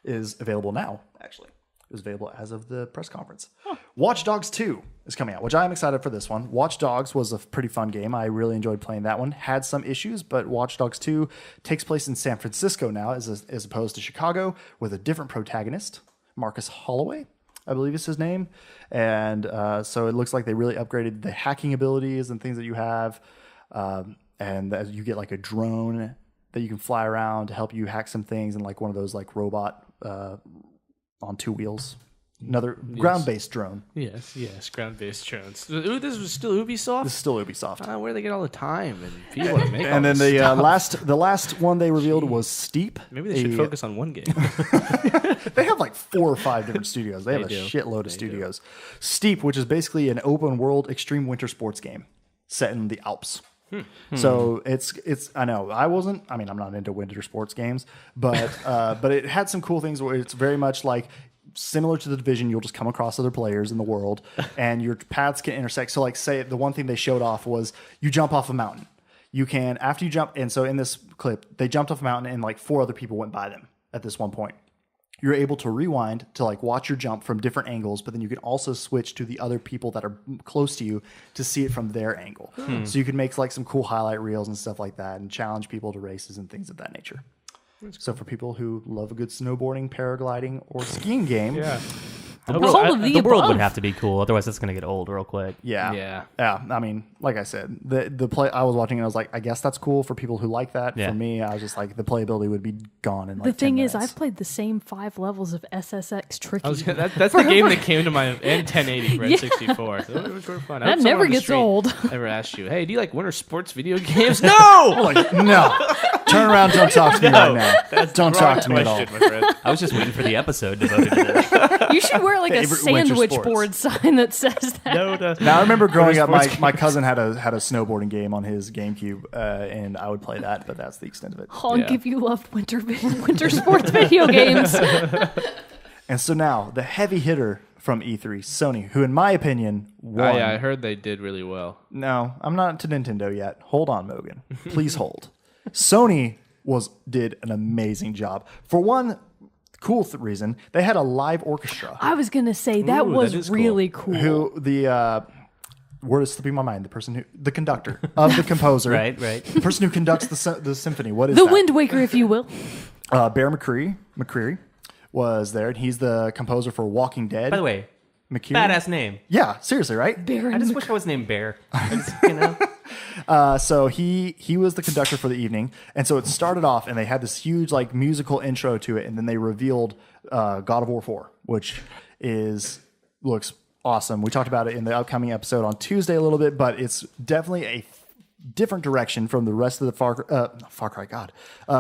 is available now, actually. It was available as of the press conference. Watch Dogs 2 is coming out, which I'm excited for this one. Watch Dogs was a pretty fun game. I really enjoyed playing that one. Had some issues, but Watch Dogs 2 takes place in San Francisco now as opposed to Chicago with a different protagonist, Marcus Holloway. I believe is his name. And so it looks like they really upgraded the hacking abilities and things that you have. And that you get like a drone that you can fly around to help you hack some things, and like one of those like robot on 2 wheels. Another ground-based drone. Yes, ground-based drones. Ooh, this was still Ubisoft? This is still Ubisoft. Where do they get all the time and people to make all And then this the stuff? last one they revealed was Steep. Maybe they should focus on one game. They have like 4 or 5 different studios. They have a shitload of studios. Steep, which is basically an open world extreme winter sports game set in the Alps. So it's I know I'm not into winter sports games, but it had some cool things where it's very much like similar to The Division. You'll just come across other players in the world and your paths can intersect. So like say the one thing they showed off was you jump off a mountain. You can, after you jump, and so in this clip, they jumped off a mountain and like 4 other people went by them at this one point. You're able to rewind to like watch your jump from different angles, but then you can also switch to the other people that are close to you to see it from their angle. So you can make like some cool highlight reels and stuff like that and challenge people to races and things of that nature. So for people who love a good snowboarding, paragliding, or skiing game, All of the The world above. would have to be cool, otherwise it's going to get old real quick. Yeah. I mean, like I said, the play I was watching, and I was like, I guess that's cool for people who like that. Yeah. For me, I was just like, the playability would be gone in like The 10 thing is, minutes. I've played the same 5 levels of SSX Tricky. That's the game that came to my and 1080 for N64. So it was fun. I hope That someone never on the gets street old. Ever asked you, hey, do you like winter sports video games? No! like, no, turn around, don't talk to me right now. Don't talk to me at all. I was just waiting for the episode devoted to this. You should wear like a Favorite winter sandwich sports. board sign that says that. Now I remember growing up, sports my cousin had a snowboarding game on his GameCube, and I would play that, but that's the extent of it. Honk if you loved winter sports video games. And so now the heavy hitter from E3, Sony, who in my opinion won. I heard they did really well. No, I'm not to Nintendo yet. Hold on, Mogan. Please hold. Sony did an amazing job. For one cool reason, they had a live orchestra. I was gonna say that Ooh, was that is cool. really cool. Who the word is slipping my mind. The conductor of the composer, Right. The person who conducts the symphony. What is the that? Wind Waker, if you will. Bear McCreary was there, and he's the composer for Walking Dead. By the way, McCreary. badass name. Yeah, seriously, right? Baron I just wish I was named Bear. I just, So he was the conductor for the evening, and so it started off, and they had this huge like musical intro to it, and then they revealed God of War 4, which looks awesome. We talked about it in the upcoming episode on Tuesday a little bit, but it's definitely a different direction from the rest of the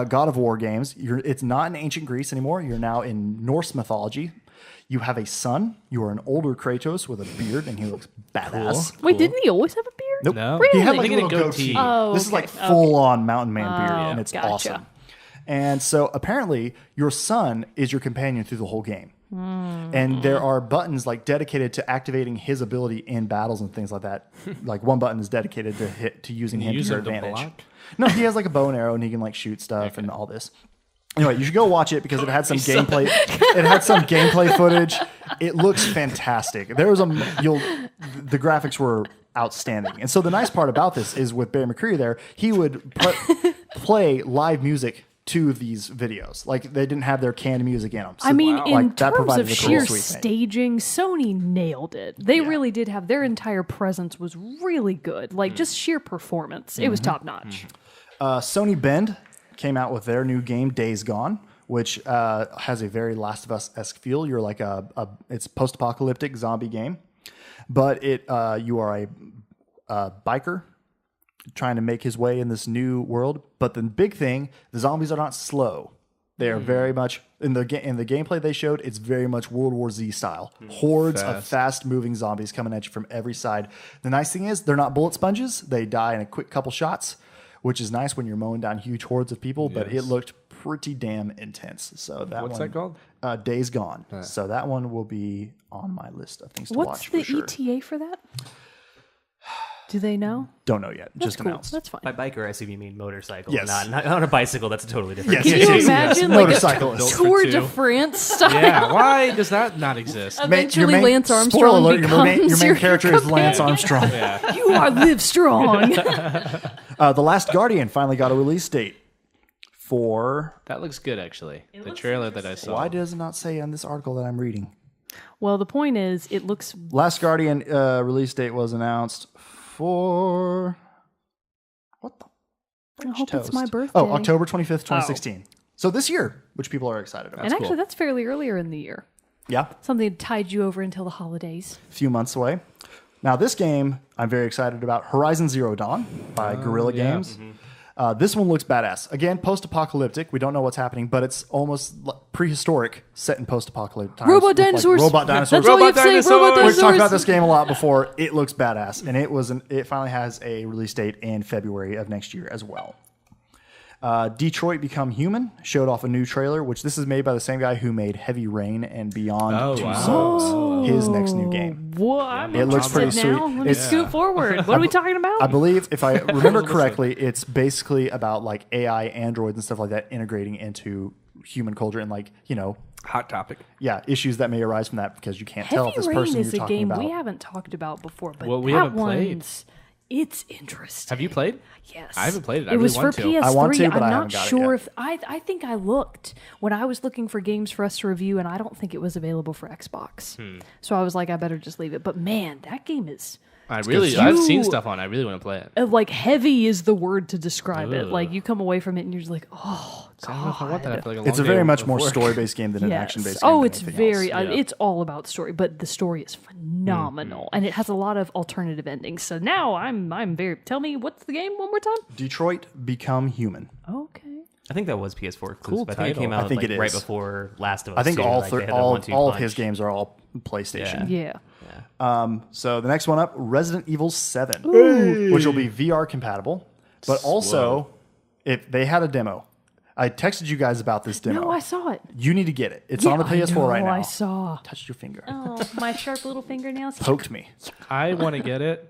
God of War games. It's not in ancient Greece anymore. You're now in Norse mythology. You have a son. You are an older Kratos with a beard, and he looks badass. Wait, didn't he always have a beard? Nope. No. He had Really? like a Thinking little of goatee. goatee. Oh, This is okay, like full on mountain man beard, and it's gotcha. awesome. And so apparently your son is your companion through the whole game. And there are buttons like dedicated to activating his ability in battles and things like that. Like one button is dedicated to using him to use your it to advantage. block? No, he has like a bow and arrow, and he can like shoot stuff and all this. Anyway, you should go watch it because it had some gameplay. It had some gameplay footage. It looks fantastic. The graphics were outstanding. And so the nice part about this is with Bear McCreary there, he would play live music to these videos. Like they didn't have their canned music in them. So, I mean, like, in that terms provided of a cool, sheer sweet thing. staging, Sony nailed it. They really did have their entire presence was really good. Like just sheer performance. It was top notch. Sony Bend came out with their new game, Days Gone, which has a very Last of Us-esque feel. You're like it's a post-apocalyptic zombie game, but you are a biker trying to make his way in this new world. But the big thing, the zombies are not slow. They are very much in the gameplay they showed. It's very much World War Z style. Hordes of fast-moving zombies coming at you from every side. The nice thing is they're not bullet sponges. They die in a quick couple shots, which is nice when you're mowing down huge hordes of people. But it looked pretty damn intense. So What's that called? Days Gone. So that one will be on my list of things to What's watch the for sure. ETA for that? Do they know? Don't know yet. That's Just cool. announced. That's fine. by biker, I assume you mean motorcycle. Yes. Not on a bicycle. That's a totally different. Yes. Can you imagine like a Motorcyclist. Tour For de two. France style? Yeah, why does that not exist? Eventually, Your Lance spoiler Armstrong alert, becomes your main character is Lance companion. Armstrong. You are live strong. The Last Guardian finally got a release date for... That looks good, actually. The trailer that I saw. Why does it not say on this article that I'm reading? Well, the point is, it looks. Last Guardian release date was announced for what the? I hope it's my birthday. Oh, October 25th, 2016. So this year, which people are excited about. And actually, that's fairly earlier in the year. Yeah. Something that tied you over until the holidays. A few months away. Now, this game I'm very excited about. Horizon Zero Dawn by Guerrilla Games. This one looks badass. Again, post-apocalyptic. We don't know what's happening, but it's almost prehistoric, set in post-apocalyptic times. Robot with, dinosaurs. Robot dinosaurs. That's all you have to say. Robot dinosaurs. We've talked about this game a lot before. It looks badass, and it finally has a release date in February of next year as well. Detroit Become Human showed off a new trailer, which this is made by the same guy who made Heavy Rain and Beyond Two Souls. His next new game. What? I'm It looks pretty interested now. sweet. Let me scoot forward. What are we talking about? I believe, if I remember correctly, it's basically about like AI, androids, and stuff like that integrating into human culture and like, you know, Hot topic. yeah, issues that may arise from that because you can't tell if Heavy this Rain person is you're a talking game about. we haven't talked about before, but Well, we that haven't played. one's it's interesting. Have you played? Yes. I haven't played it. I It really was for want to. PS3. I want to, but I I'm haven't not got it sure yet. if I think I looked when I was looking for games for us to review, and I don't think it was available for Xbox. So I was like, I better just leave it. But man, that game is I've You- seen stuff on it. I really want to play it. like heavy is the word to describe it. Like you come away from it and you're just like, oh I don't know if I want that. I feel like a long It's a day very much of more work. story-based game than an yes. action-based game. Oh, than it's anything very. else. It's all about story, but the story is phenomenal, and it has a lot of alternative endings. So now I'm very. Tell me, what's the game one more time? Detroit Become Human. Okay. I think that was PS4 exclusive. Cool I think it came title. out I think like, it right is. before Last of Us. I think too. all Like, they had the all 1-2 of punch. his games are all PlayStation. Yeah. So the next one up, Resident Evil 7, which will be VR compatible, but also if they had a demo. I texted you guys about this demo. No, I saw it. You need to get it. It's on the I PS4 know, right now. I saw. Touched your finger. Oh, my sharp little fingernails. Poked me. I want to get it.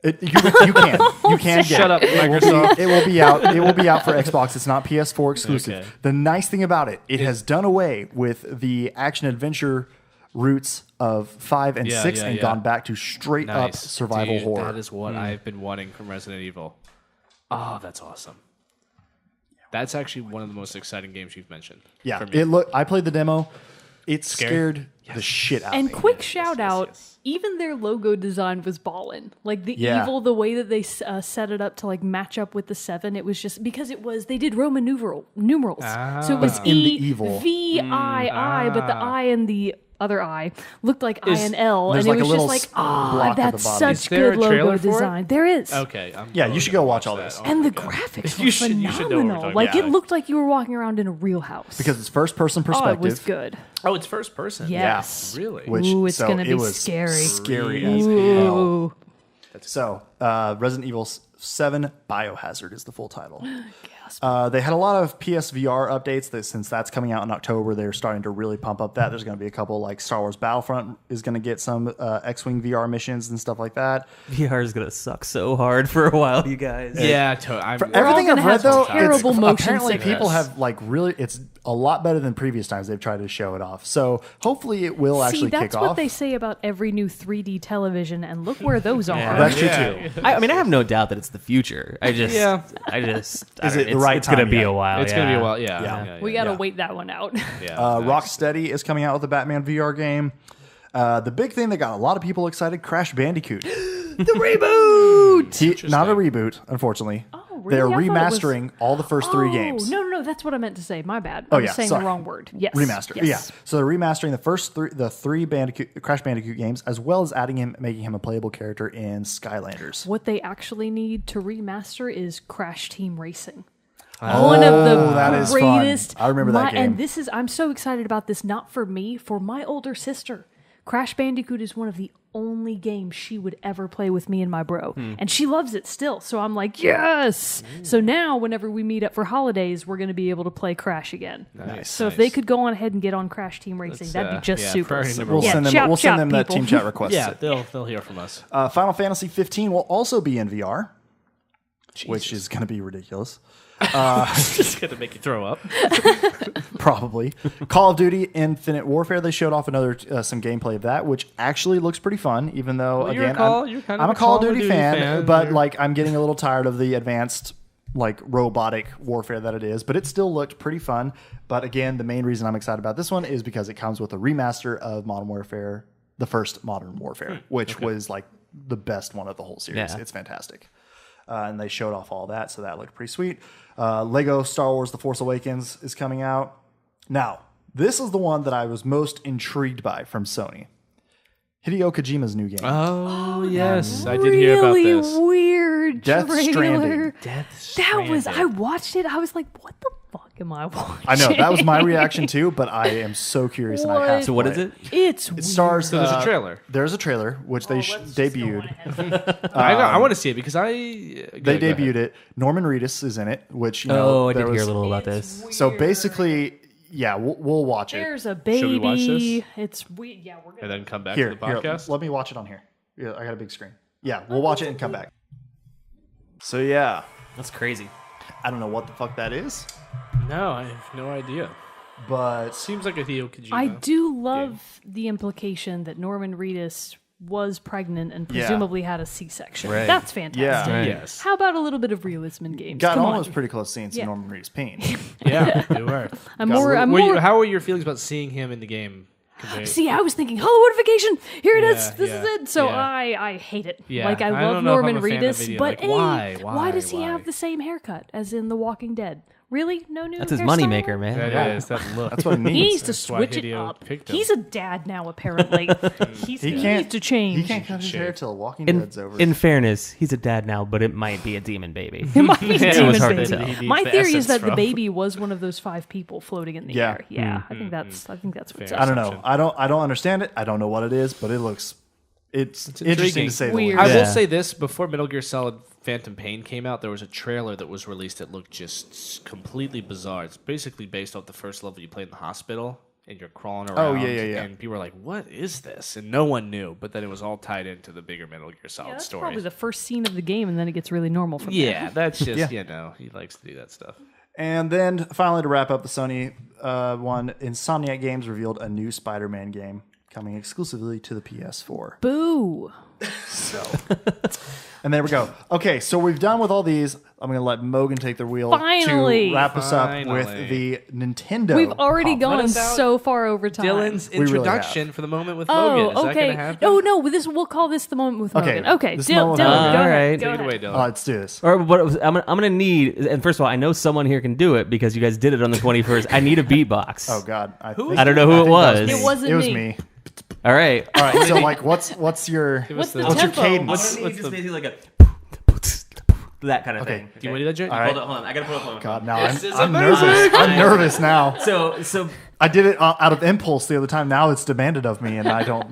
You can get Shut it. up, Microsoft. It will be out. It will be out for Xbox. It's not PS4 exclusive. Okay. The nice thing about it, it has done away with the action adventure roots of 5 and 6 and gone back to straight up survival Dude, horror. That is what I've been wanting from Resident Evil. Oh, that's awesome. That's actually one of the most exciting games you've mentioned. Yeah, for me. I played the demo. It scared the shit out of And me. quick shout out, even their logo design was ballin'. Like the Yeah. evil, the way that they set it up to like match up with the 7, it was just because they did Roman numerals. So it was But in the evil. V-I-I, but the I and the other I looked like I and L, there's and like it a was little just like, block at the that's bottom. such Is there good a trailer logo for it? design. There is. Okay. Yeah, you should go watch all this. And the graphics were You should know what we're phenomenal. talking Like about. it looked like you were walking around in a real house. Because it's first person oh, perspective. it was good. Oh, it's first person. Yes. Really? Which, Ooh, it's so gonna be it was scary. Scary as hell. Ooh. So, Resident Evil 7 Biohazard is the full title. They had a lot of PSVR updates that since that's coming out in October, they're starting to really pump up that. There's going to be a couple like Star Wars Battlefront is going to get some X-Wing VR missions and stuff like that. VR is gonna suck so hard for a while, you guys. Yeah. Everything gonna I've read have though, terrible motion apparently sickness. people have like really, it's a lot better than previous times they've tried to show it off. So hopefully it will See, actually that's kick what off. they say about every new 3D television, and look where those are. That's true too. I mean, I have no doubt that it's the future. I just, Is it the right It's gonna time be yet? a while. It's yeah. gonna be a while. Yeah. Yeah. We got to Yeah. wait that one out. Yeah. Rocksteady is coming out with a Batman VR game. The big thing that got a lot of people excited, Crash Bandicoot. The reboot! Not a reboot, unfortunately. Oh, really? They're I thought it was- remastering all the first three games. No, that's what I meant to say. My bad. Oh, I was yeah, saying sorry. the wrong word. Yes. Remaster. Yes. Yeah. So they're remastering the three Crash Bandicoot games, as well as making him a playable character in Skylanders. What they actually need to remaster is Crash Team Racing. One of the that is fun. greatest. I remember that game. And I'm so excited about this, not for me, for my older sister. Crash Bandicoot is one of the only games she would ever play with me and my bro. And she loves it still. So I'm like, yes. So now whenever we meet up for holidays, we're going to be able to play Crash again. Nice. So if they could go on ahead and get on Crash Team Racing, that'd be just super. priority number We'll one. send them. shout- We'll send shout, them that people. team chat request. Yeah, they'll hear from us. Final Fantasy 15 will also be in VR, which is going to be ridiculous. Just gonna make you throw up. Probably. Call of Duty Infinite Warfare, they showed off some gameplay of that, which actually looks pretty fun, even though, Well, again, you're kind of I'm a Call of Duty fan, but like I'm getting a little tired of the advanced like robotic warfare that it is, but it still looked pretty fun. But again, the main reason I'm excited about this one is because it comes with a remaster of Modern Warfare, the first Modern Warfare, which was like the best one of the whole series. Yeah. It's fantastic. And they showed off all that, so that looked pretty sweet. Lego Star Wars The Force Awakens is coming out. Now, this is the one that I was most intrigued by from Sony. Hideo Kojima's new game. Oh, yes. I did hear about Really this. weird Death trailer. Stranding. That was, I watched it. I was like, what the fuck am I watching? I know, that was my reaction too, but I am so curious and I have to So what play is it? It's It stars. So there's a trailer. There's a trailer which they debuted. I want to see it because They debuted it. Norman Reedus is in it, which you know. Oh, I there did hear a was- little about this. So basically, yeah, we'll watch it. There's a baby. Should we watch this? It's weird. Yeah, we're And gonna. then come back Here, to the podcast. let me watch it on here. Yeah, I got a big screen. Yeah, we'll watch it and come back. So yeah, That's crazy. I don't know what the fuck that is, No, I have no idea. but Seems like a Hideo Kojima. I do love the implication that Norman Reedus was pregnant and Yeah. presumably had a C-section. Right. That's fantastic. Yeah. Right. Yes. How about a little bit of realism in games? got Come on. almost pretty close seeing some Yeah. Norman Reedus pain. Yeah, you were. I'm got a more. little- I'm Were you, more. how were your feelings about seeing him in the game? compared- See, I was thinking Hollywoodification. Here it is. Yeah, This yeah, is it. So yeah. I hate it. Yeah, Like I I love don't know if Norman I'm a fan of Reedus, it either. but Like, why does he why? have the same haircut as in The Walking Dead? Really? No new. That's his hairstyle? moneymaker, man. That is that look. That's what it He means. needs to That's why switch it Hideo up. picked him. He's a dad now, apparently. he can't- needs to change. He can't cut his hair till Walking In, Dead's over. in fairness, he's a dad now, but it might be a demon baby. It might be Yeah, Demon it's hard to Baby. tell. He needs My the theory is essence that the from- baby was one of those 5 people floating in the Yeah. air. Yeah, I think that's what's Fair. I don't know. assumption. I don't understand it. I don't know what it is, but it looks. It's interesting intriguing. to say the Weird. least. I will Yeah. say this: before Metal Gear Solid Phantom Pain came out, there was a trailer that was released that looked just completely bizarre. It's basically based off the first level you play in the hospital, and you're crawling around. Oh, yeah. And people were like, "What is this?" And no one knew. But then it was all tied into the bigger Metal Gear Solid that's story. probably the first scene of the game, and then it gets really normal from Yeah, that's just Yeah. he likes to do that stuff. And then finally, to wrap up the Sony one, Insomniac Games revealed a new Spider-Man game coming exclusively to the PS4. there. Boo. And there we go. Okay, so we've done with all these. I'm going to let Mogan take the wheel Finally. to wrap us up with Finally. the Nintendo. We've already gone about so far over time. Dylan's really introduction for the moment with Oh, Mogan. Is that okay. going to happen? Oh no, we'll call this the moment with Okay, Mogan. Okay, this Dylan, moment go with ahead. Mogan. All right. Go Take it ahead. away, Dylan. Let's do this. Or what I'm gonna need, and first of all, I know someone here can do it because you guys did it on the 21st. I need a beatbox. Oh God, I don't know who it think was. me. It wasn't It was me. me. All right. All right. So like, what's your What's the what's your tempo? cadence? What's the- basically like a that kind of Okay. thing. Do you want to do that, Jerrett? All right. Hold on. I gotta pull up my phone. God, now This is I'm amazing. nervous. I'm nervous now. So I did it out of impulse the other time. Now it's demanded of me, and I don't.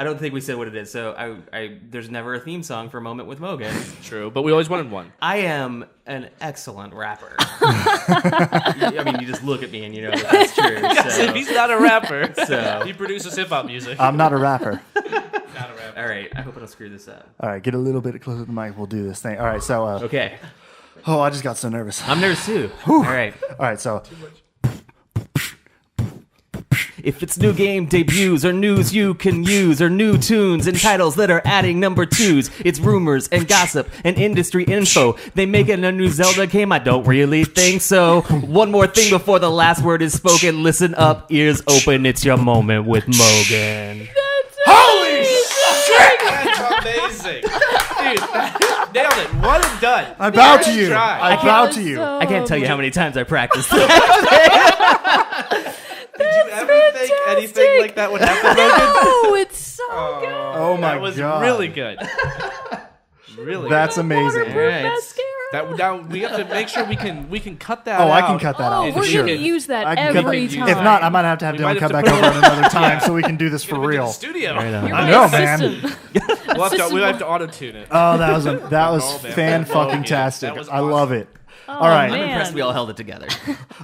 I don't think we said what it is. So I there's never a theme song for a moment with Mogan. True, but we always wanted one. I am an excellent rapper. I mean, you just look at me and you know that that's true. So, If he's not a rapper, So- he produces hip hop music. I'm not a rapper. Not a rapper. all right, I hope I don't screw this up. All right, get a little bit closer to the mic. We'll do this thing. All right, so Okay, oh, I just got so nervous. I'm nervous too. All right. All right, so If it's new game debuts or news you can use or new tunes and titles that are adding number 2s, it's rumors and gossip and industry info. They making a new Zelda game? I don't really think so. One more thing before the last word is spoken. Listen up, ears open. It's your moment with Mogan. Holy shit! That's amazing, dude. Nailed it. One and done. I bow to you. Try. I bow to you. I can't tell you how many times I practiced. Did you ever think anything like that would happen, Mogan? Oh, it's so good. Oh my That was God, really good. Really. That's good. amazing. Waterproof Alright. mascara. That now we have to make sure we can cut that. Oh, I out. can cut that Oh, out for we're sure. gonna use that I can cut every that- time. If not, I might have to have We might Dylan have come to back put over another time so we can do this for Get him into real. the studio. Right on. You're I my know, man. assistant. We have to auto tune it. Oh, that was Oh, man. fan fucking That tastic. was I love awesome. it. All right, man. I'm impressed we all held it together.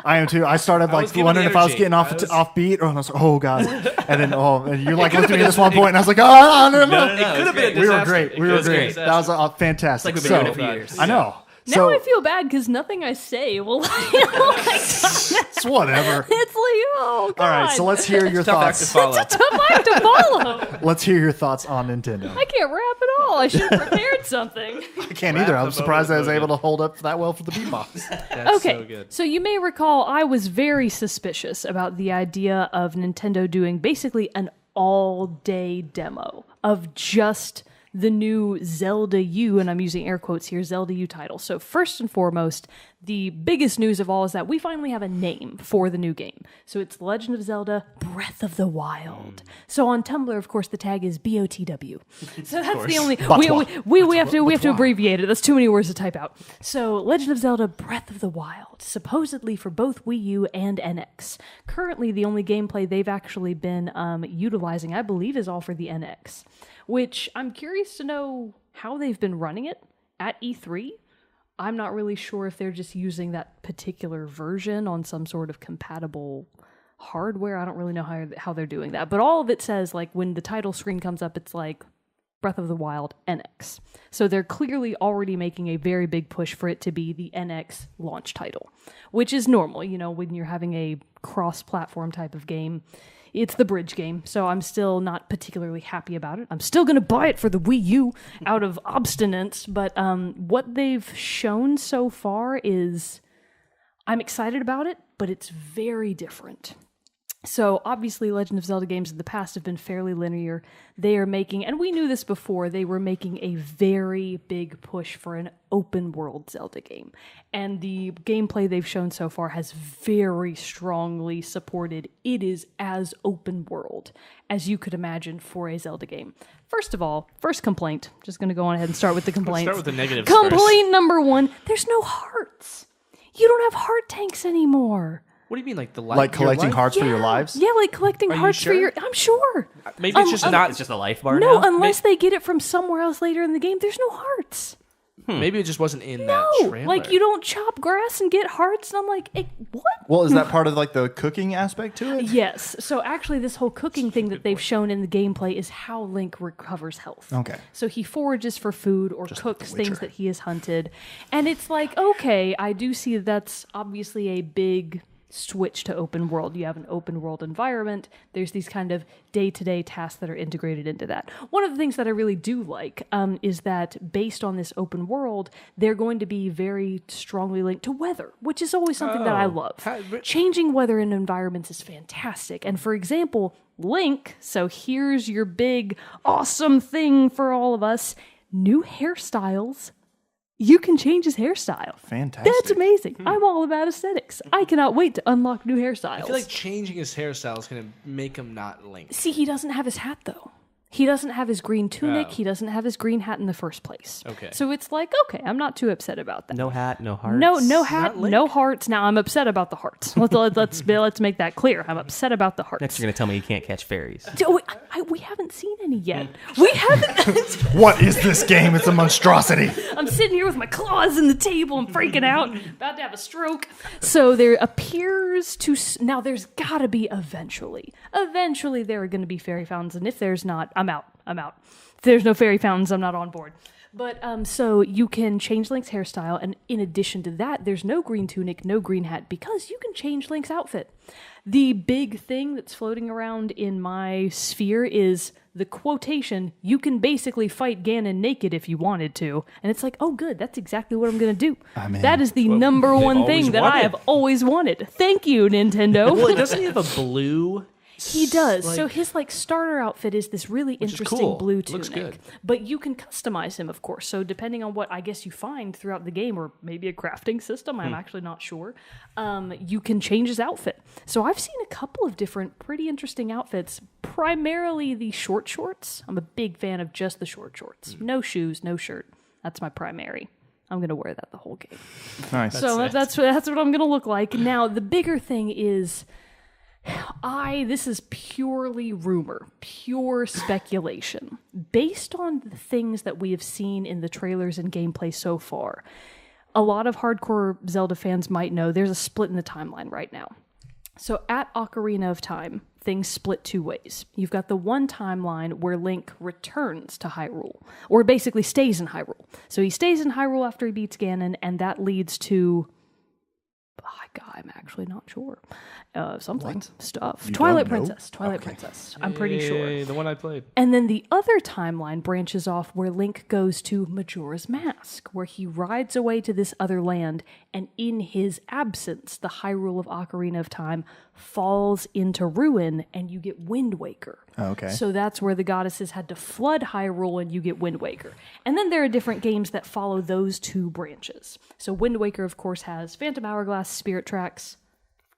I am too. I started was like giving wondering the if I was energy. getting off I was- off beat, or I was like, oh God, and then and you like looked at me at this one point, and I was like, oh no. No, It could have been a We were disaster. great. It We could were have been a great. disaster. That was fantastic. It's like we've been doing it So, for years. I know. Now I feel bad because nothing I say will It's whatever. It's like, oh, God. All right, so let's hear your thoughts. It's a tough act to follow. Let's hear your thoughts on Nintendo. I can't rap at all. I should have prepared something. I can't either. I'm surprised I was able to hold up that well for the beatbox. That's Okay, so good. so you may recall I was very suspicious about the idea of Nintendo doing basically an all-day demo of just the new Zelda U, and I'm using air quotes here, Zelda U title. So first and foremost, the biggest news of all is that we finally have a name for the new game. So it's Legend of Zelda Breath of the Wild. So on Tumblr, of course, the tag is BOTW. So that's the only we have to abbreviate it. That's too many words to type out. So Legend of Zelda Breath of the Wild, supposedly for both Wii U and NX. Currently, the only gameplay they've actually been utilizing, I believe, is all for the NX. Which I'm curious to know how they've been running it at E3. I'm not really sure if they're just using that particular version on some sort of compatible hardware. I don't really know how they're doing that. But all of it says, like, when the title screen comes up, it's like Breath of the Wild NX. So they're clearly already making a very big push for it to be the NX launch title, which is normal. You know, when you're having a cross-platform type of game, it's the bridge game, so I'm still not particularly happy about it. I'm still going to buy it for the Wii U out of obstinance, but what they've shown so far is I'm excited about it, but it's very different. So obviously Legend of Zelda games in the past have been fairly linear. They are making, and we knew this before, they were making a very big push for an open world Zelda game. And the gameplay they've shown so far has very strongly supported it is as open world as you could imagine for a Zelda game. First of all, first complaint, just going to go on ahead and start with the complaints. Let's start with the negatives Complaint number one, there's no hearts. You don't have heart tanks anymore. What do you mean, like the Like collecting hearts for your lives? Yeah, like collecting hearts for sure? your... I'm sure. Maybe it's just not. It's just a life bar No, now? unless they get it from somewhere else later in the game, there's no hearts. Maybe it just wasn't in No, that trailer. like you don't chop grass and get hearts, and I'm like, what? Well, is that part of like the cooking aspect to it? Yes. So actually, this whole cooking thing that they've shown in the gameplay is how Link recovers health. Okay. So he forages for food or cooks things that he has hunted, and it's like, okay, I do see that's obviously a big switch to open world. You have an open world environment. There's these kind of day-to-day tasks that are integrated into that. One of the things that I really do like is that based on this open world, they're going to be very strongly linked to weather, which is always something that I love. Changing weather in environments is fantastic. And for example, Link, so here's your big awesome thing for all of us, new hairstyles. You can change his hairstyle. Fantastic. That's amazing. I'm all about aesthetics. I cannot wait to unlock new hairstyles. I feel like changing his hairstyle is going to make him not Link. See, he doesn't have his hat, though. He doesn't have his green tunic. He doesn't have his green hat in the first place. Okay. So it's like, okay, I'm not too upset about that. No hat, no hearts. No hat, no hearts. Now I'm upset about the hearts. Let's make that clear. I'm upset about the hearts. Next, you're going to tell me you can't catch fairies. We haven't seen any yet. We haven't. What is this game? It's a monstrosity. I'm sitting here with my claws in the table. I'm freaking out. About to have a stroke. So there appears to... Now, there's got to be eventually. Eventually, there are going to be fairy fountains. And if there's not, I'm out. If there's no fairy fountains, I'm not on board. But so you can change Link's hairstyle. And in addition to that, there's no green tunic, no green hat, because you can change Link's outfit. The big thing that's floating around in my sphere is the quotation, you can basically fight Ganon naked if you wanted to. And it's like, oh, good, that's exactly what I'm going to do. That is the number one thing that I have always wanted. Thank you, Nintendo. Well, doesn't he have a blue... He does. So his starter outfit is this really interesting cool. blue Looks tunic. good. But you can customize him, of course. So depending on what I guess you find throughout the game, or maybe a crafting system, I'm actually not sure, you can change his outfit. So I've seen a couple of different pretty interesting outfits, primarily the short shorts. I'm a big fan of just the short shorts. No shoes, no shirt. That's my primary. I'm going to wear that the whole game. Nice. So that's what I'm going to look like. Now, the bigger thing is... this is purely rumor, pure speculation. Based on the things that we have seen in the trailers and gameplay so far, a lot of hardcore Zelda fans might know there's a split in the timeline right now. So at Ocarina of Time, things split two ways. You've got the one timeline where Link returns to Hyrule, or basically stays in Hyrule. So he stays in Hyrule after he beats Ganon, and that leads to... I'm actually not sure. Something. Stuff. Twilight Princess. Princess. I'm pretty sure. The one I played. And then the other timeline branches off where Link goes to Majora's Mask, where he rides away to this other land, and in his absence, the Hyrule of Ocarina of Time falls into ruin, and you get Wind Waker. Okay. So that's where the goddesses had to flood Hyrule, and you get Wind Waker. And then there are different games that follow those two branches. So Wind Waker, of course, has Phantom Hourglass, Spirit Tracks,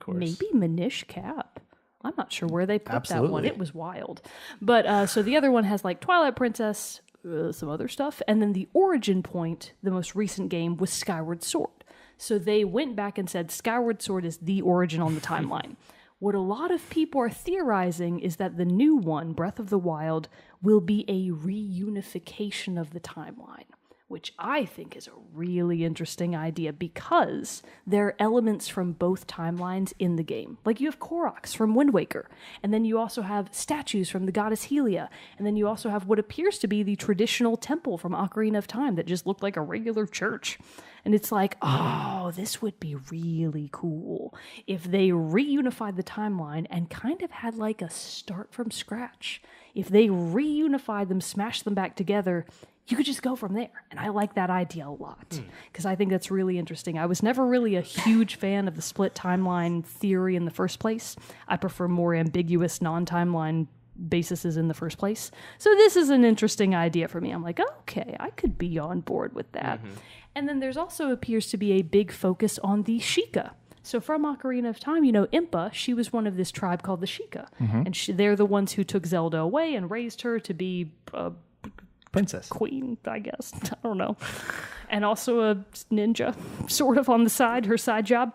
maybe Minish Cap. I'm not sure where they put that one. It was wild. But so the other one has like Twilight Princess, some other stuff. And then the origin point, the most recent game, was Skyward Sword. So they went back and said Skyward Sword is the origin on the timeline. What a lot of people are theorizing is that the new one, Breath of the Wild, will be a reunification of the timeline, which I think is a really interesting idea because there are elements from both timelines in the game. Like you have Koroks from Wind Waker, and then you also have statues from the goddess Helia, and then you also have what appears to be the traditional temple from Ocarina of Time that just looked like a regular church. And it's like, oh, this would be really cool if they reunified the timeline and kind of had like a start from scratch. If they reunified them, smashed them back together, you could just go from there. And I like that idea a lot because I think that's really interesting. I was never really a huge fan of the split timeline theory in the first place. I prefer more ambiguous non-timeline bases in the first place. So this is an interesting idea for me. I'm like, okay, I could be on board with that. And then there's also appears to be a big focus on the Sheikah. So from Ocarina of Time, you know, Impa, she was one of this tribe called the Sheikah. And they're the ones who took Zelda away and raised her to be a princess. Queen, I guess. I don't know. And also a ninja, sort of on the side, her side job.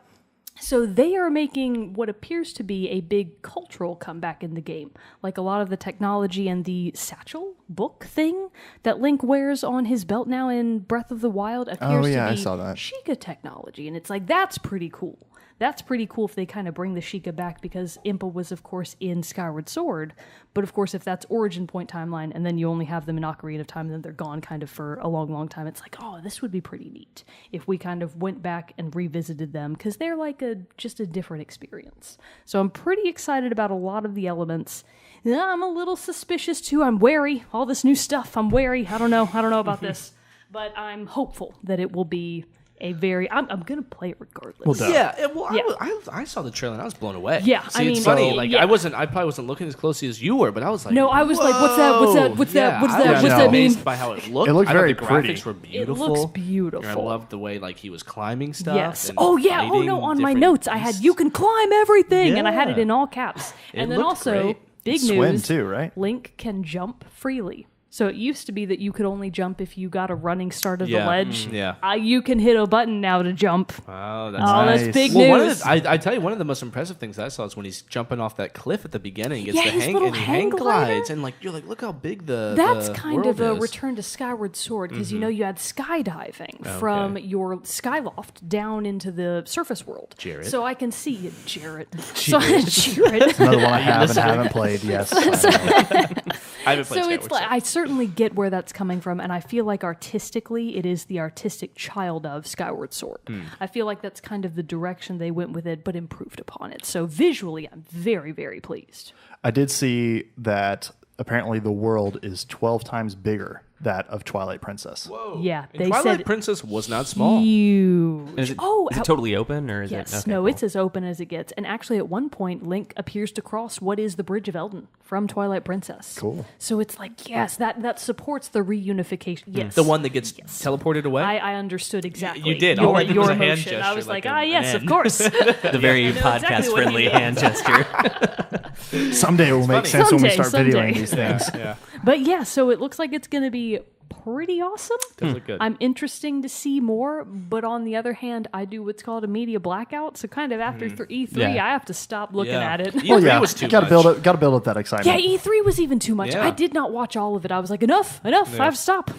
So they are making what appears to be a big cultural comeback in the game. Like a lot of the technology and the satchel book thing that Link wears on his belt now in Breath of the Wild appears to be I saw that. Sheikah technology. And it's like, that's pretty cool. That's pretty cool if they kind of bring the Sheikah back because Impa was, of course, in Skyward Sword. But, of course, if that's origin point timeline and then you only have them in Ocarina of Time and then they're gone kind of for a long, long time, it's like, oh, this would be pretty neat if we kind of went back and revisited them because they're like just a different experience. So I'm pretty excited about a lot of the elements. I'm a little suspicious, too. I'm wary. All this new stuff, I'm wary. I don't know about this. But I'm hopeful that it will be... I'm going to play it regardless. I saw the trailer and I was blown away. Yeah, See, it's funny. Like I probably wasn't looking as closely as you were, but I was like, no, I was like, what's that? What's that? What's that? What's that? What's that mean? Amazed by how it looked. It looked very the pretty. graphics were beautiful. It looks beautiful. And I loved the way like he was climbing stuff. Yes. And Oh yeah. Oh no. On my notes, I had "you can climb everything," and I had it Yeah. in all caps. And then looked also, great. big Swim news: too, right? Link can jump freely. So it used to be that you could only jump if you got a running start of the ledge. You can hit a button now to jump. Oh, that's nice. That's big Well, news. I tell you, one of the most impressive things I saw is when he's jumping off that cliff at the beginning. He gets Yeah, the his hang little and he hang hang glider. glides, and like you're like, look how big the That's the kind of a world is. return to Skyward Sword because you know you had skydiving from your skyloft down into the surface world. Jerrett. So I can see it, Jerrett. So Jerrett. Another one I haven't played. Yes. I haven't played So it's Skyward like Sword. I certainly get where that's coming from, and I feel like artistically, it is the artistic child of Skyward Sword. I feel like that's kind of the direction they went with it, but improved upon it. So visually, I'm very, very pleased. I did see that apparently the world is 12 times bigger that of Twilight Princess. Whoa. Yeah, And they Twilight said Princess was not small. huge. Is it, Oh, is it totally open or is yes, it? Okay, no, cool. it's as open as it gets. And actually, at one point, Link appears to cross what is the Bridge of Elden from Twilight Princess. Cool. So it's like, yes, that supports the reunification. Yes, The one that gets teleported away. I understood exactly. You did. Your, All I did your was a hand motion. I gesture, was like like, an yes, N. of course. The very know exactly podcast what friendly he hand gesture. Someday it will make funny. sense when we start Someday. videoing these things. yeah, But yeah, so it looks like it's going to be pretty awesome. does look good. I'm interesting to see more, but on the other hand, I do what's called a media blackout. So kind of after E3, Yeah. I have to stop looking Yeah. at it. E3 Well, yeah, was too gotta much. build up that excitement. Yeah, E3 was even too much. Yeah. I did not watch all of it. I was like, enough, I have to stop.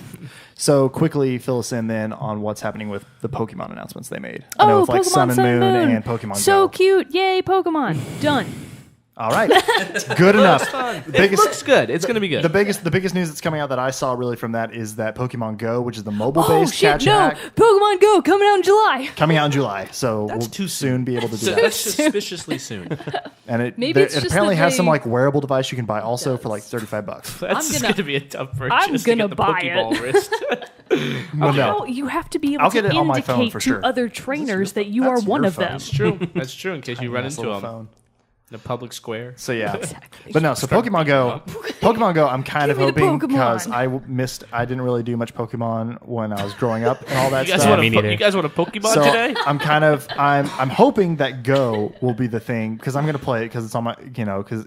So quickly fill us in then on what's happening with the Pokemon announcements they made. I know Oh, with like Pokemon Sun and Moon and Pokemon So Go. cute. Yay, Pokemon. Done. All right, good enough. It looks good. It's going to be good. The biggest news that's coming out that I saw really from that is that Pokemon Go, which is the mobile Oh based shit! catch No, hack, Pokemon Go coming out in July. coming out in July. So we'll too soon be able to do So that. that's suspiciously soon. And it Maybe it's it just apparently that has some they- like wearable device you can buy also for like $35. That's gonna- going to be a tough purchase. I'm to gonna get the buy Pokeball it. wrist. Well, No, no. you have to be able I'll to get it on my phone indicate for to sure. other trainers that you are That's one your of phone. them. That's true. That's true. In case you run Nice into little them phone. in a public square. So yeah, but no. So Pokemon Go, I'm kind of Give me the hoping because Pokemon. I didn't really do much Pokemon when I was growing up and all that You guys, stuff. you guys want a Pokemon So today? I'm hoping that Go will be the thing because I'm gonna play it because it's on my because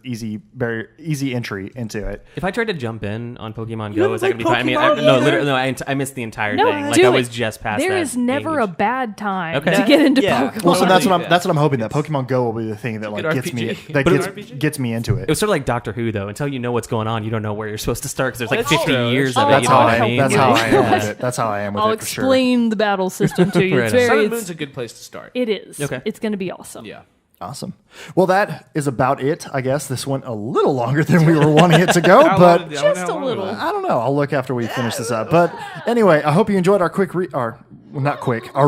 very easy entry into it. If I tried to jump in on Pokemon You Go, is that haven't gonna be fine? I played mean, Pokemon no, either? literally, no. I missed the entire No, thing. Like do I it. was just past There that. is never a age. bad time Okay. to get into Yeah. Pokemon. Well, so that's what Yeah. I'm hoping that Pokemon Go will be the thing that like Good gets me RPG. that But gets it's- gets me into It it. was sort of like Doctor Who, though. Until you know what's going on, you don't know where you're supposed to start because there's like That's 50 true. years That's of it. That's You know how what I I mean? that's how I am Yeah. with it. That's how I am with I'll it for sure. explain the battle system to you. Right It's on. very. Sun and Moon's a good place to start. It is. Okay. It's going to be awesome. Yeah. Awesome. Well, that is about it. I guess this went a little longer than we were wanting it to go, but Just a little. I don't know. I'll look after we finish this up. But anyway, I hope you enjoyed our our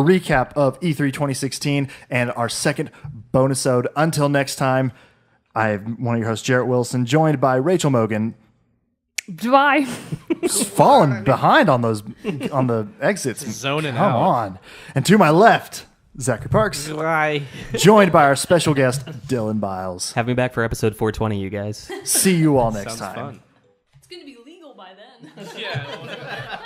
recap of E3 2016 and our second bonusode. Until next time, I'm one of your hosts, Jerrett Wilson, joined by Rachel Mogan. Bye. Falling behind on the exits. Zoning Come out. on. And to my left, Zachary Parks, Bye. joined by our special guest, Dylan Biles. Have me back for episode 420, you guys. See you all next Sounds time. fun. It's going to be legal by then. Yeah.